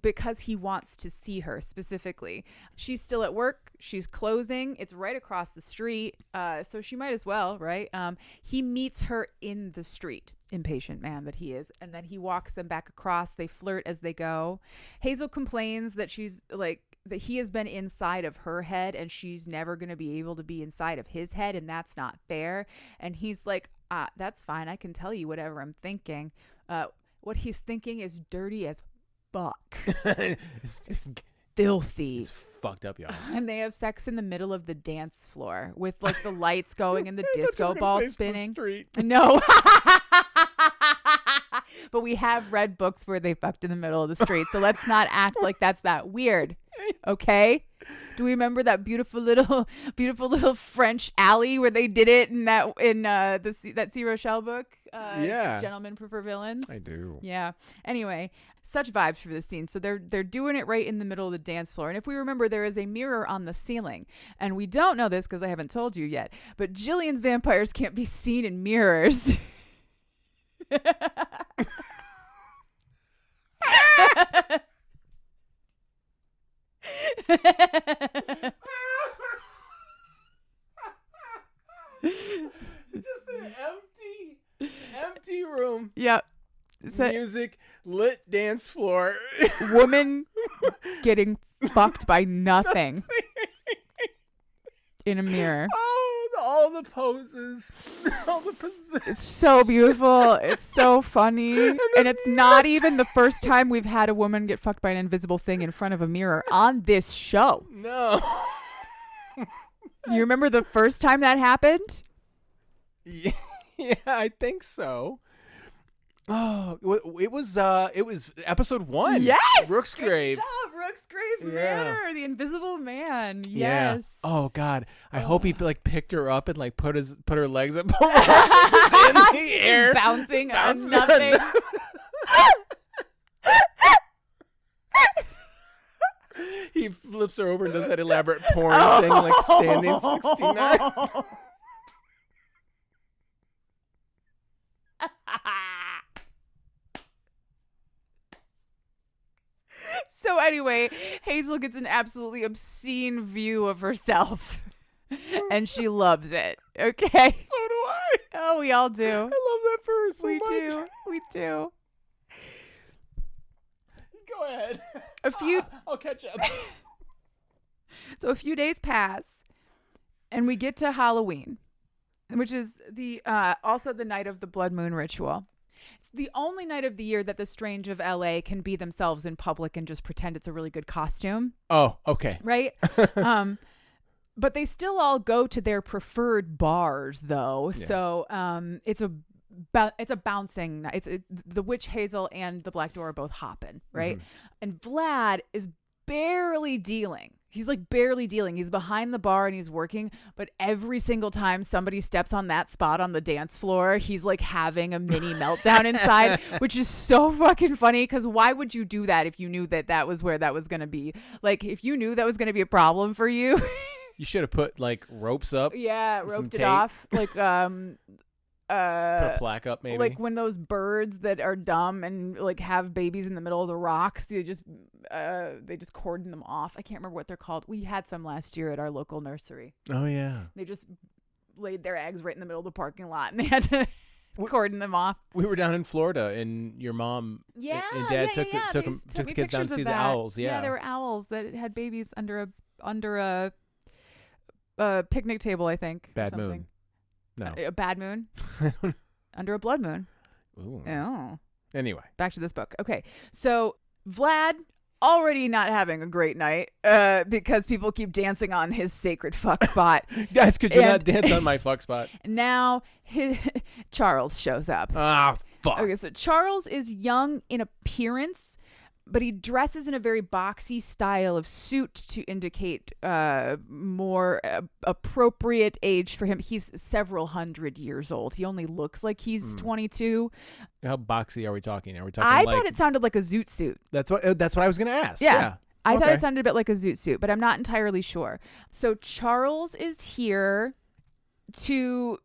because he wants to see her specifically. She's still at work. She's closing. It's right across the street. So she might as well, right? He meets her in the street, impatient man that he is. And then he walks them back across. They flirt as they go. Hazel complains that that he has been inside of her head and she's never going to be able to be inside of his head. And that's not fair. And he's like, that's fine. I can tell you whatever I'm thinking. What he's thinking is dirty as fuck. It's filthy. It's fucked up, y'all. And they have sex in the middle of the dance floor with like the lights going and the disco ball spinning. No. But we have read books where they fucked in the middle of the street. So let's not act like that's that weird. Okay? Do we remember that beautiful little French alley where they did it in that C. Rochelle book? Yeah. Gentlemen Prefer Villains. I do. Yeah. Anyway, such vibes for this scene. So they're doing it right in the middle of the dance floor. And if we remember, there is a mirror on the ceiling. And we don't know this because I haven't told you yet. But Jillian's vampires can't be seen in mirrors. Just an empty room. Yep. Music, lit dance floor. Woman getting fucked by nothing in a mirror. Oh, all the poses. All the positions. It's so beautiful. It's so funny. And it's not even the first time we've had a woman get fucked by an invisible thing in front of a mirror on this show. No. You remember the first time that happened? Yeah, I think so. Oh, it was episode 1. Yes, Rooksgrave. Good job, Rooksgrave Manor, the Invisible Man. Yeah. Yes. Oh God, I hope he picked her up and put her legs up over her in the air, bouncing on nothing. He flips her over and does that elaborate porn thing, like standing 69. So anyway, Hazel gets an absolutely obscene view of herself, and she loves it. Okay. So do I. Oh, we all do. I love that for her so much. We do. Go ahead. I'll catch up. So a few days pass, and we get to Halloween, which is also the night of the blood moon ritual. It's the only night of the year that the Strange of LA can be themselves in public and just pretend it's a really good costume. Oh, okay. Right? But they still all go to their preferred bars, though. Yeah. So it's a it's a bouncing. The witch Hazel and the Black Door are both hopping, right? And Vlad is barely dealing. He's like barely dealing. He's behind the bar and he's working, but every single time somebody steps on that spot on the dance floor, he's like having a mini meltdown inside, which is so fucking funny, because why would you do that if you knew that that was where that was going to be? Like, if you knew that was going to be a problem for you, you should have put like ropes up. Yeah, roped it off. Like, put a plaque up, maybe. Like when those birds that are dumb and like have babies in the middle of the rocks, they just cordon them off. I can't remember what they're called. We had some last year at our local nursery. Oh yeah. They just laid their eggs right in the middle of the parking lot, and they had to cordon them off. We were down in Florida, and your mom and dad took the kids down to see the owls. Yeah, there were owls that had babies under a picnic table, I think. Bad moon. No. A bad moon? Under a blood moon. Ooh. Oh. Anyway. Back to this book. Okay. So Vlad already not having a great night because people keep dancing on his sacred fuck spot. Guys, could you not dance on my fuck spot? Now Charles shows up. Ah, fuck. Okay, so Charles is young in appearance, but he dresses in a very boxy style of suit to indicate more appropriate age for him. He's several hundred years old. He only looks like he's 22. How boxy are we talking? Are we talking? I thought it sounded like a zoot suit. That's what I was going to ask. Yeah. I thought it sounded a bit like a zoot suit, but I'm not entirely sure. So Charles is here to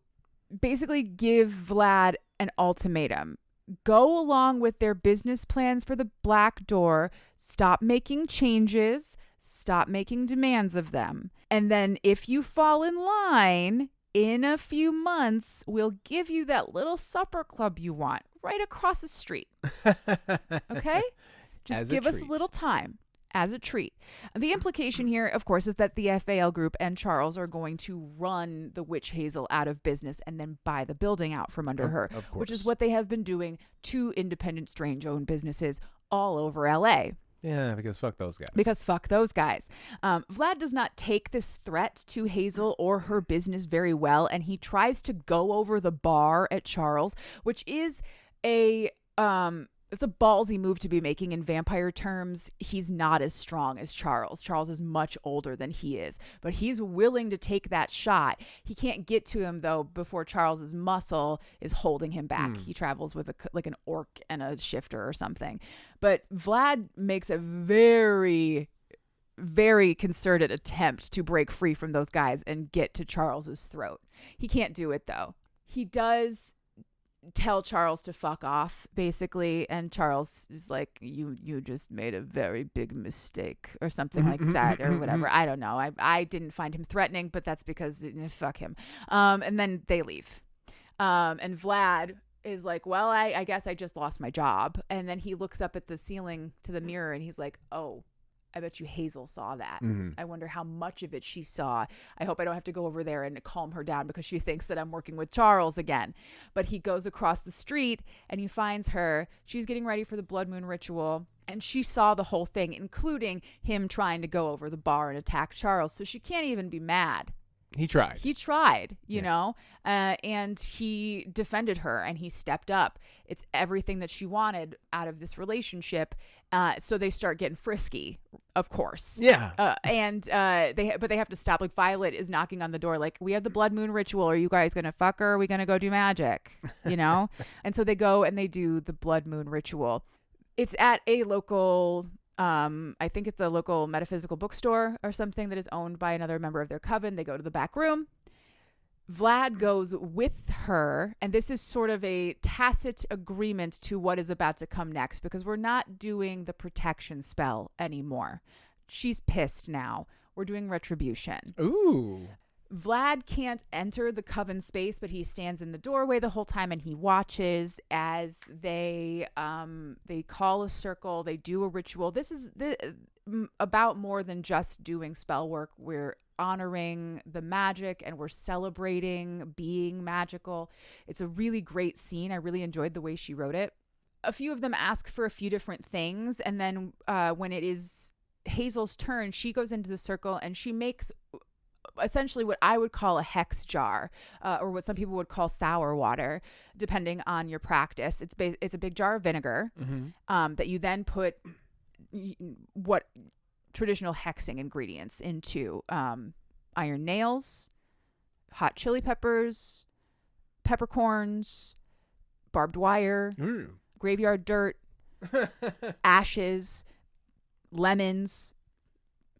basically give Vlad an ultimatum. Go along with their business plans for the Black Door. Stop making changes. Stop making demands of them. And then if you fall in line, in a few months, we'll give you that little supper club you want right across the street. Okay? Just give us a little time. As a treat. The implication here, of course, is that the FAL group and Charles are going to run the witch Hazel out of business and then buy the building out from under her, which is what they have been doing to independent, strange-owned businesses all over LA. Yeah, because fuck those guys. Vlad does not take this threat to Hazel or her business very well, and he tries to go over the bar at Charles, which is it's a ballsy move to be making in vampire terms. He's not as strong as Charles. Charles is much older than he is, but he's willing to take that shot. He can't get to him, though, before Charles's muscle is holding him back. He travels with an orc and a shifter or something. But Vlad makes a very, very concerted attempt to break free from those guys and get to Charles's throat. He can't do it, though. He does tell Charles to fuck off, basically, and Charles is like, you just made a very big mistake or something like that or whatever. I don't know. I didn't find him threatening, but that's because fuck him. And then they leave. And Vlad is like, well, I guess I just lost my job. And then he looks up at the ceiling to the mirror and he's like, oh, I bet you Hazel saw that. I wonder how much of it she saw. I hope I don't have to go over there and calm her down because she thinks that I'm working with Charles again. But he goes across the street and he finds her. She's getting ready for the blood moon ritual. And she saw the whole thing, including him trying to go over the bar and attack Charles. So she can't even be mad. He tried, you know, and he defended her and he stepped up. It's everything that she wanted out of this relationship. So they start getting frisky, of course. Yeah. And they have to stop. Like, Violet is knocking on the door, like, we have the blood moon ritual. Are you guys going to fuck her? Or are we going to go do magic? You know? And so they go and they do the blood moon ritual. It's at a local, I think it's a local metaphysical bookstore or something that is owned by another member of their coven. They go to the back room. Vlad goes with her, and this is sort of a tacit agreement to what is about to come next, because we're not doing the protection spell anymore. She's pissed now. We're doing retribution. Ooh. Vlad can't enter the coven space, but he stands in the doorway the whole time and he watches as they call a circle. They do a ritual. This is about more than just doing spell work. We're honoring the magic and we're celebrating being magical. It's a really great scene. I really enjoyed the way she wrote it. A few of them ask for a few different things, and then when it is Hazel's turn, she goes into the circle and she makes essentially what I would call a hex jar, or what some people would call sour water, depending on your practice. It's a big jar of vinegar that you then put what traditional hexing ingredients into: iron nails, hot chili peppers, peppercorns, barbed wire, graveyard dirt, ashes, lemons,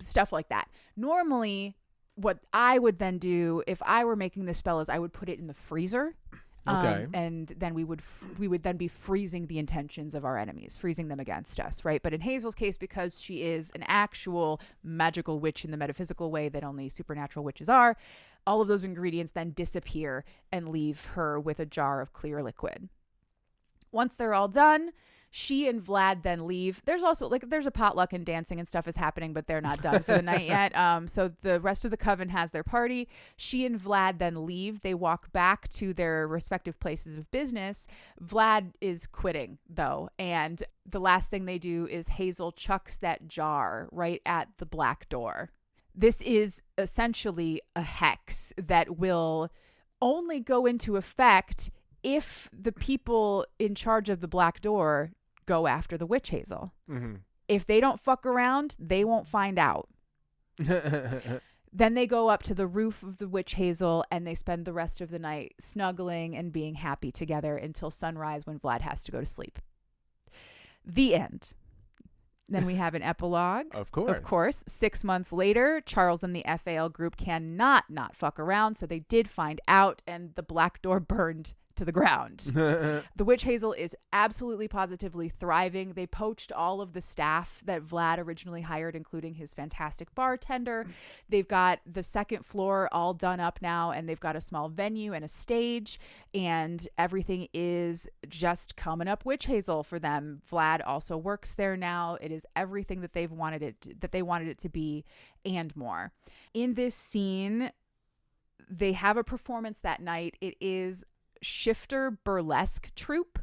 stuff like that. Normally, what I would then do if I were making this spell is I would put it in the freezer. Okay. And then we would then be freezing the intentions of our enemies, freezing them against us, right? But in Hazel's case, because she is an actual magical witch in the metaphysical way that only supernatural witches are, all of those ingredients then disappear and leave her with a jar of clear liquid. Once they're all done, she and Vlad then leave. There's also there's a potluck and dancing and stuff is happening, but they're not done for the night yet. So the rest of the coven has their party. She and Vlad then leave. They walk back to their respective places of business. Vlad is quitting though. And the last thing they do is Hazel chucks that jar right at the black door. This is essentially a hex that will only go into effect if the people in charge of the black door go after the witch Hazel. If they don't fuck around, they won't find out. Then they go up to the roof of the witch Hazel and they spend the rest of the night snuggling and being happy together until sunrise when Vlad has to go to sleep. The end. Then we have an epilogue. Of course. 6 months later, Charles and the FAL group cannot not fuck around, so they did find out and the black door burned to the ground. The witch Hazel is absolutely positively thriving. They poached all of the staff that Vlad originally hired, including his fantastic bartender. They've got the second floor all done up now, and they've got a small venue and a stage, and everything is just coming up witch Hazel for them. Vlad also works there now. It is everything that they wanted it to be and more. In this scene, they have a performance that night. It is shifter burlesque troupe.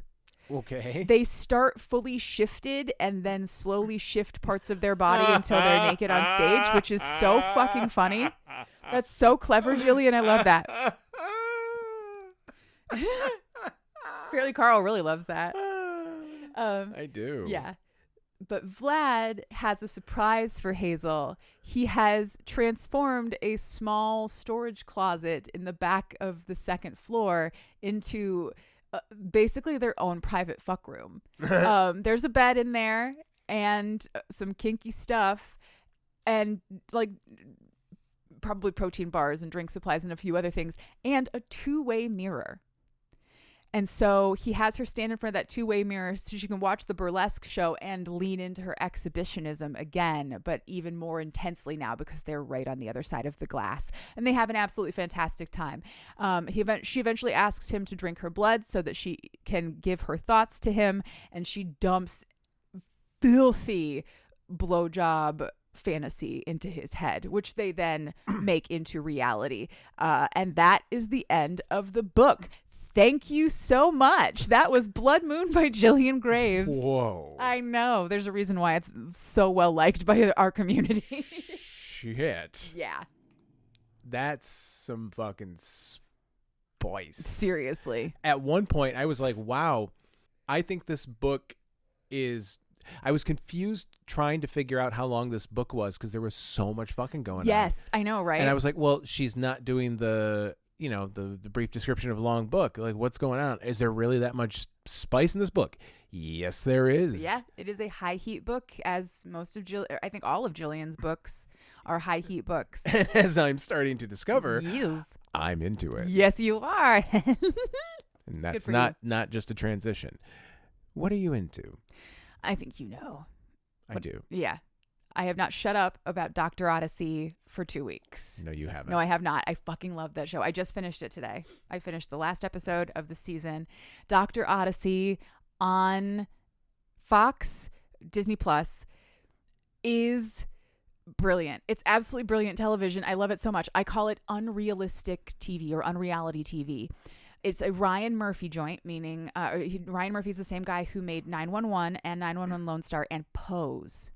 Okay. They start fully shifted and then slowly shift parts of their body until they're naked on stage, which is so fucking funny. That's so clever, Jillian. I love that. Apparently Carl really loves that. I do. Yeah. But Vlad has a surprise for Hazel. He has transformed a small storage closet in the back of the second floor into basically their own private fuck room. There's a bed in there and some kinky stuff and probably protein bars and drink supplies and a few other things and a two-way mirror. And so he has her stand in front of that two-way mirror so she can watch the burlesque show and lean into her exhibitionism again, but even more intensely now because they're right on the other side of the glass. And they have an absolutely fantastic time. She eventually asks him to drink her blood so that she can give her thoughts to him, and she dumps filthy blowjob fantasy into his head, which they then make into reality. And that is the end of the book. Thank you so much. That was Blood Moon by Gillian Graves. Whoa. I know. There's a reason why it's so well liked by our community. Shit. Yeah. That's some fucking spice. Seriously. At one point, I was like, wow, I think this book is... I was confused trying to figure out how long this book was because there was so much fucking going on. Yes, I know, right? And I was like, well, she's not doing the brief description of a long book. Like, what's going on? Is there really that much spice in this book? Yes, there is. Yeah, it is a high heat book, as most of I think all of Jillian's books are high heat books. And as I'm starting to discover, yes. I'm into it. Yes, you are. And that's not just a transition. What are you into? I think you know. I do. Yeah. I have not shut up about Dr. Odyssey for 2 weeks. No, you haven't. No, I have not. I fucking love that show. I just finished it today. I finished the last episode of the season. Dr. Odyssey on Fox, Disney Plus is brilliant. It's absolutely brilliant television. I love it so much. I call it unrealistic TV or unreality TV. It's a Ryan Murphy joint, meaning Ryan Murphy's the same guy who made 911 and 911 Lone Star and Pose.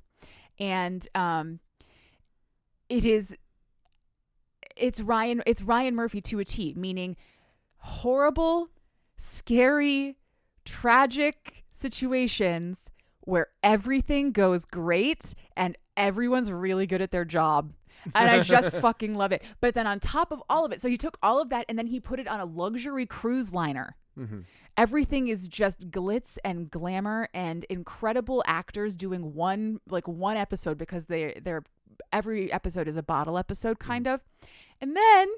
And it's it's Ryan Murphy to a T, meaning horrible, scary, tragic situations where everything goes great and everyone's really good at their job. And I just fucking love it. But then on top of all of it, so he took all of that and then he put it on a luxury cruise liner. Mm-hmm. Everything is just glitz and glamour and incredible actors doing one episode, because they're every episode is a bottle episode kind of. And then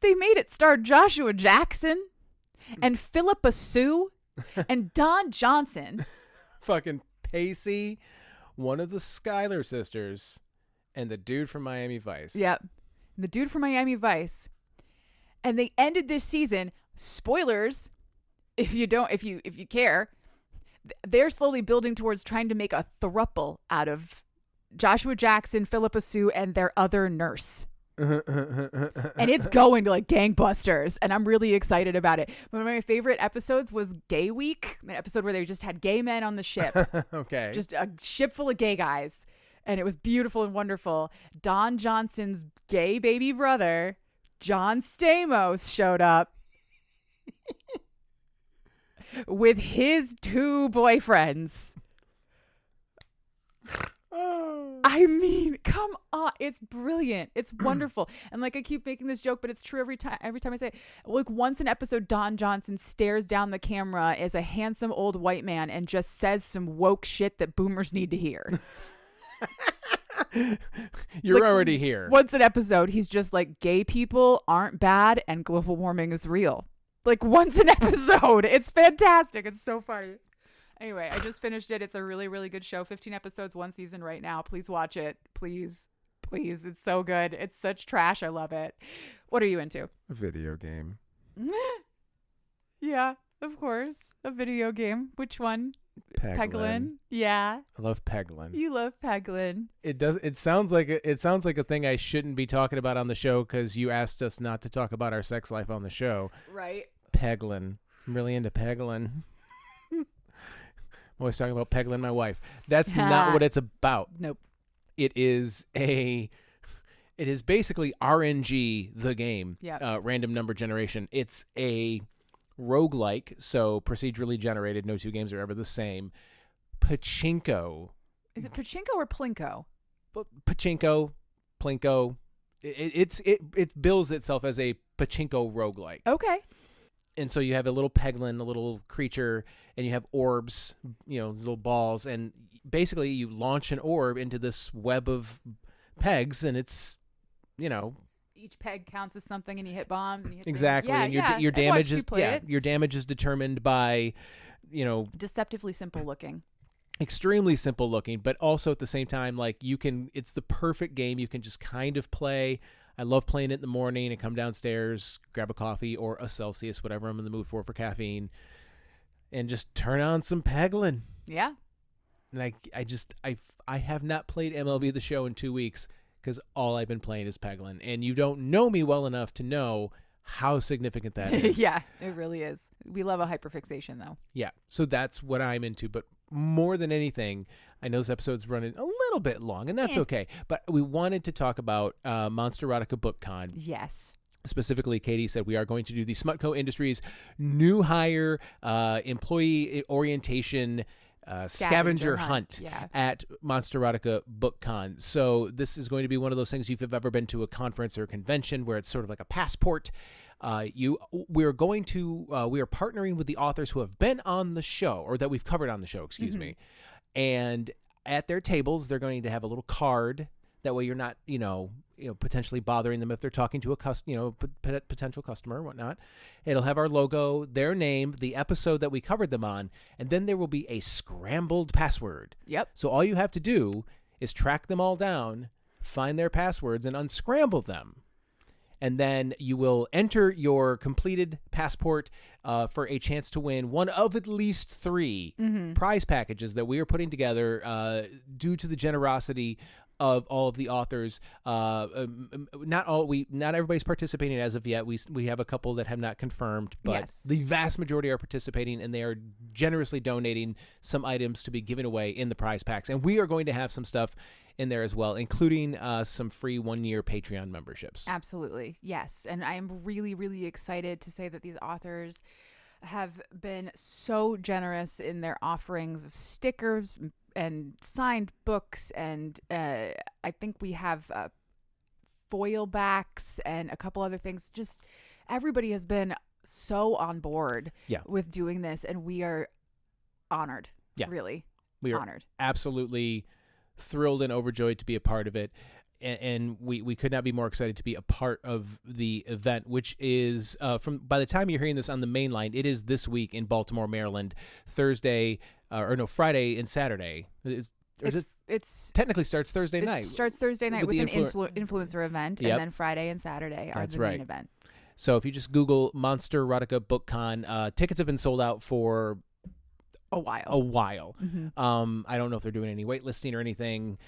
they made it star Joshua Jackson and Philippa Sue and Don Johnson. Fucking Pacey, one of the Schuyler sisters, and the dude from Miami Vice. Yep. The dude from Miami Vice. And they ended this season, spoilers, if you care, they're slowly building towards trying to make a throuple out of Joshua Jackson, Philippa Sue, and their other nurse. And it's going to like gangbusters, and I'm really excited about it. One of my favorite episodes was Gay Week, an episode where they just had gay men on the ship. Okay. Just a ship full of gay guys, and it was beautiful and wonderful. Don Johnson's gay baby brother, John Stamos, showed up with his 2 boyfriends. I mean, come on. It's brilliant. It's wonderful. And like, I keep making this joke, but it's true every time I say it. Like, once an episode, Don Johnson stares down the camera as a handsome old white man and just says some woke shit that boomers need to hear. You're already here. Once an episode, he's just like, gay people aren't bad and global warming is real. Like, once an episode. It's fantastic. It's so funny. Anyway, I just finished it. It's a really, really good show. 15 episodes, 1 season right now. Please watch it. Please. Please. It's so good. It's such trash. I love it. What are you into? A video game. Yeah, of course. A video game. Which one? Peglin. Yeah. I love Peglin. You love Peglin. It sounds like a thing I shouldn't be talking about on the show, because you asked us not to talk about our sex life on the show. Right. Peglin. I'm really into Peglin. I'm always talking about Peglin, my wife. That's not what it's about. Nope. It is basically RNG, the game. Yeah. Random number generation. It's a roguelike, so procedurally generated. No 2 games are ever the same. Pachinko. Is it Pachinko or Plinko? Pachinko, Plinko. It bills itself as a Pachinko roguelike. Okay. And so you have a little Peglin, a little creature, and you have orbs, these little balls, and basically you launch an orb into this web of pegs, and it's, each peg counts as something, and you hit bombs, and you hit exactly, things. And your damage is your damage is determined by, deceptively simple looking. Extremely simple looking, but also at the same time, like, it's the perfect game you can just kind of play. I love playing it in the morning and come downstairs, grab a coffee or a Celsius, whatever I'm in the mood for caffeine, and just turn on some Peglin. Yeah. And I have not played MLB The Show in 2 weeks because all I've been playing is Peglin. And you don't know me well enough to know how significant that is. Yeah, it really is. We love a hyperfixation, though. Yeah. So that's what I'm into. But more than anything, I know this episode's running a little bit long, and that's okay. But we wanted to talk about Monster Erotica Book Con. Yes. Specifically, Katie said we are going to do the Smutco Industries new hire employee orientation scavenger hunt at Monster Erotica Book Con. So this is going to be one of those things, if you've ever been to a conference or a convention where it's sort of like a passport. We are partnering with the authors who have been on the show, or that we've covered on the show, excuse me. And at their tables, they're going to have a little card. That way you're not, potentially bothering them if they're talking to a potential customer or whatnot. It'll have our logo, their name, the episode that we covered them on, and then there will be a scrambled password. Yep. So all you have to do is track them all down, find their passwords, and unscramble them. And then you will enter your completed passport for a chance to win one of at least 3 prize packages that we are putting together due to the generosity of all of the authors. Not everybody's participating as of yet. We have a couple that have not confirmed, but the vast majority are participating, and they are generously donating some items to be given away in the prize packs. And we are going to have some stuff in there as well, including some free 1-year Patreon memberships. Absolutely. Yes. And I am really, really excited to say that these authors have been so generous in their offerings of stickers and signed books. And I think we have foil backs and a couple other things. Just everybody has been so on board with doing this. And we are honored. Yeah. Really. We are honored. Absolutely thrilled and overjoyed to be a part of it. And we could not be more excited to be a part of the event, which is by the time you're hearing this on the main line, it is this week in Baltimore, Maryland, Friday and Saturday. It's technically starts Thursday night. It starts Thursday night with an influencer event, and then Friday and Saturday are the main event. So if you just Google Monster Erotica Book Con, tickets have been sold out for a while. Mm-hmm. I don't know if they're doing any waitlisting or anything.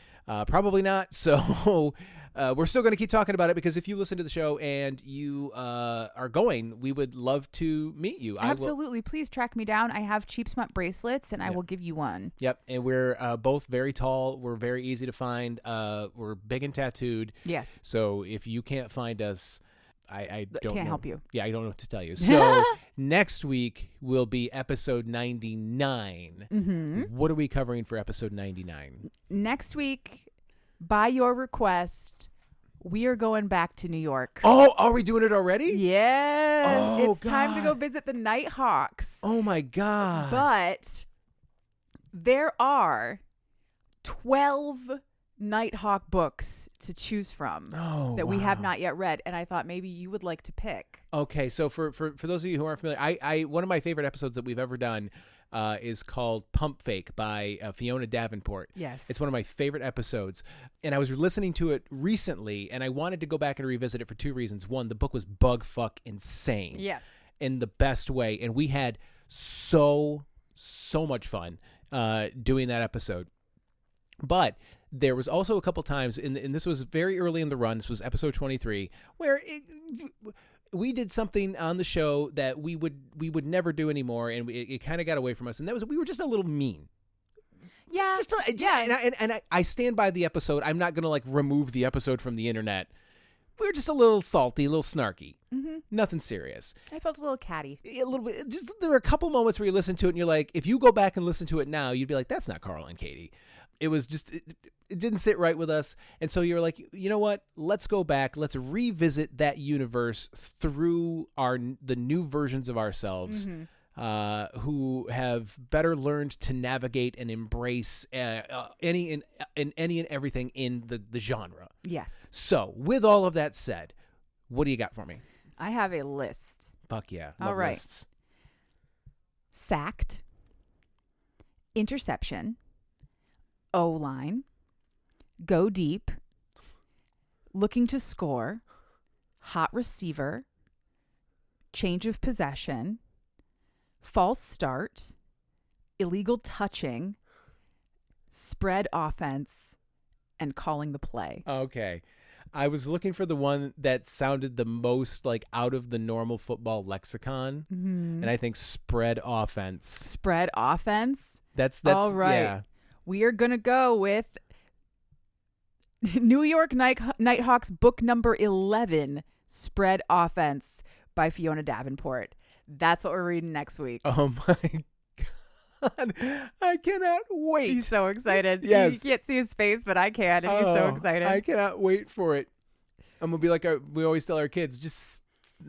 Probably not. So we're still going to keep talking about it, because if you listen to the show and you are going, we would love to meet you. Absolutely. Please track me down. I have Cheap Smut bracelets, and I will give you one. Yep. And we're both very tall. We're very easy to find. We're big and tattooed. Yes. So if you can't find us, I can't help you. Yeah, I don't know what to tell you. So next week will be episode 99. Mm-hmm. What are we covering for episode 99? Next week, by your request, we are going back to New York. Oh, are we doing it already? Yeah. Oh, it's time to go visit the Nighthawks. Oh, my God. But there are 12 Nighthawk books to choose from that we have not yet read, and I thought maybe you would like to pick. Okay, so for those of you who aren't familiar, I one of my favorite episodes that we've ever done is called Pump Fake by Fiona Davenport. Yes. It's one of my favorite episodes, and I was listening to it recently, and I wanted to go back and revisit it for two reasons. One, the book was bug fuck insane. Yes. In the best way, and we had so much fun doing that episode. But there was also a couple times, and this was very early in the run, this was episode 23, where we did something on the show that we would never do anymore, and it kind of got away from us, and that was we were just a little mean. Yeah. And I stand by the episode. I'm not going to remove the episode from the internet. We were just a little salty, a little snarky. Mm-hmm. Nothing serious. I felt a little catty. A little bit. There were a couple moments where you listen to it and you're like, if you go back and listen to it now, you'd be like, that's not Carl and Katie. It was just, it didn't sit right with us. And so you were like, you know what? Let's go back. Let's revisit that universe through the new versions of ourselves, who have better learned to navigate and embrace any and everything in the genre. Yes. So with all of that said, what do you got for me? I have a list. Fuck yeah. All right. Lists. Sacked. Interception. O-line, go deep, looking to score, hot receiver, change of possession, false start, illegal touching, spread offense, and calling the play. Okay. I was looking for the one that sounded the most out of the normal football lexicon, and I think spread offense. Spread offense? That's all right. Yeah. We are going to go with New York Nighthawks book number 11, Spread Offense by Fiona Davenport. That's what we're reading next week. Oh, my God. I cannot wait. He's so excited. Yes. You can't see his face, but I can, and he's so excited. I cannot wait for it. I'm going to be like we always tell our kids, just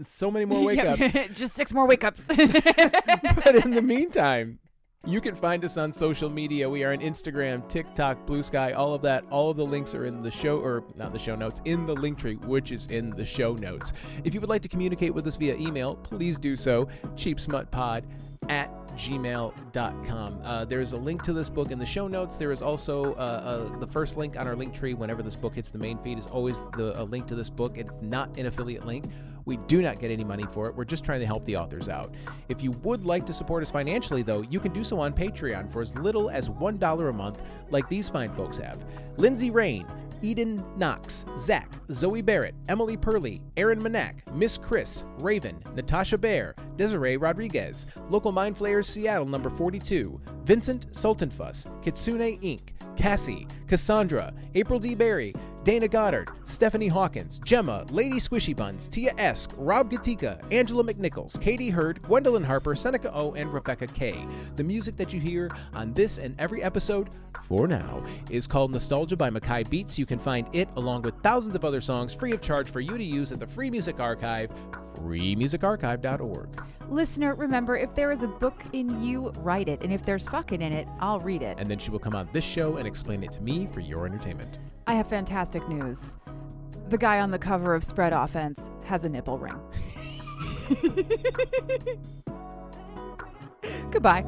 so many more wake-ups. Just 6 more wake-ups. But in the meantime, you can find us on social media. We are on Instagram, TikTok, Blue Sky, all of that. All of the links are in the show, or not the show notes, in the link tree, which is in the show notes. If you would like to communicate with us via email, please do so. cheapsmutpod@gmail.com. There's a link to this book in the show notes. There is also the first link on our link tree whenever this book hits the main feed is always a link to this book. It's not an affiliate link. We do not get any money for it. We're just trying to help the authors out. If you would like to support us financially, though, you can do so on Patreon for as little as $1 a month, like these fine folks have. Lindsay Rain, Eden Knox, Zach, Zoe Barrett, Emily Purley, Aaron Manak, Miss Chris, Raven, Natasha Bear, Desiree Rodriguez, Local Mind Flayers Seattle number 42, Vincent Sultanfuss, Kitsune Inc., Cassie, Cassandra, April D. Berry, Dana Goddard, Stephanie Hawkins, Gemma, Lady Squishy Buns, Tia Esk, Rob Gatika, Angela McNichols, Katie Hurd, Gwendolyn Harper, Seneca O, and Rebecca K. The music that you hear on this and every episode, for now, is called Nostalgia by Mackay Beats. You can find it along with thousands of other songs free of charge for you to use at the Free Music Archive, freemusicarchive.org. Listener, remember, if there is a book in you, write it. And if there's fucking in it, I'll read it. And then she will come on this show and explain it to me for your entertainment. I have fantastic news. The guy on the cover of Spread Offense has a nipple ring. Goodbye.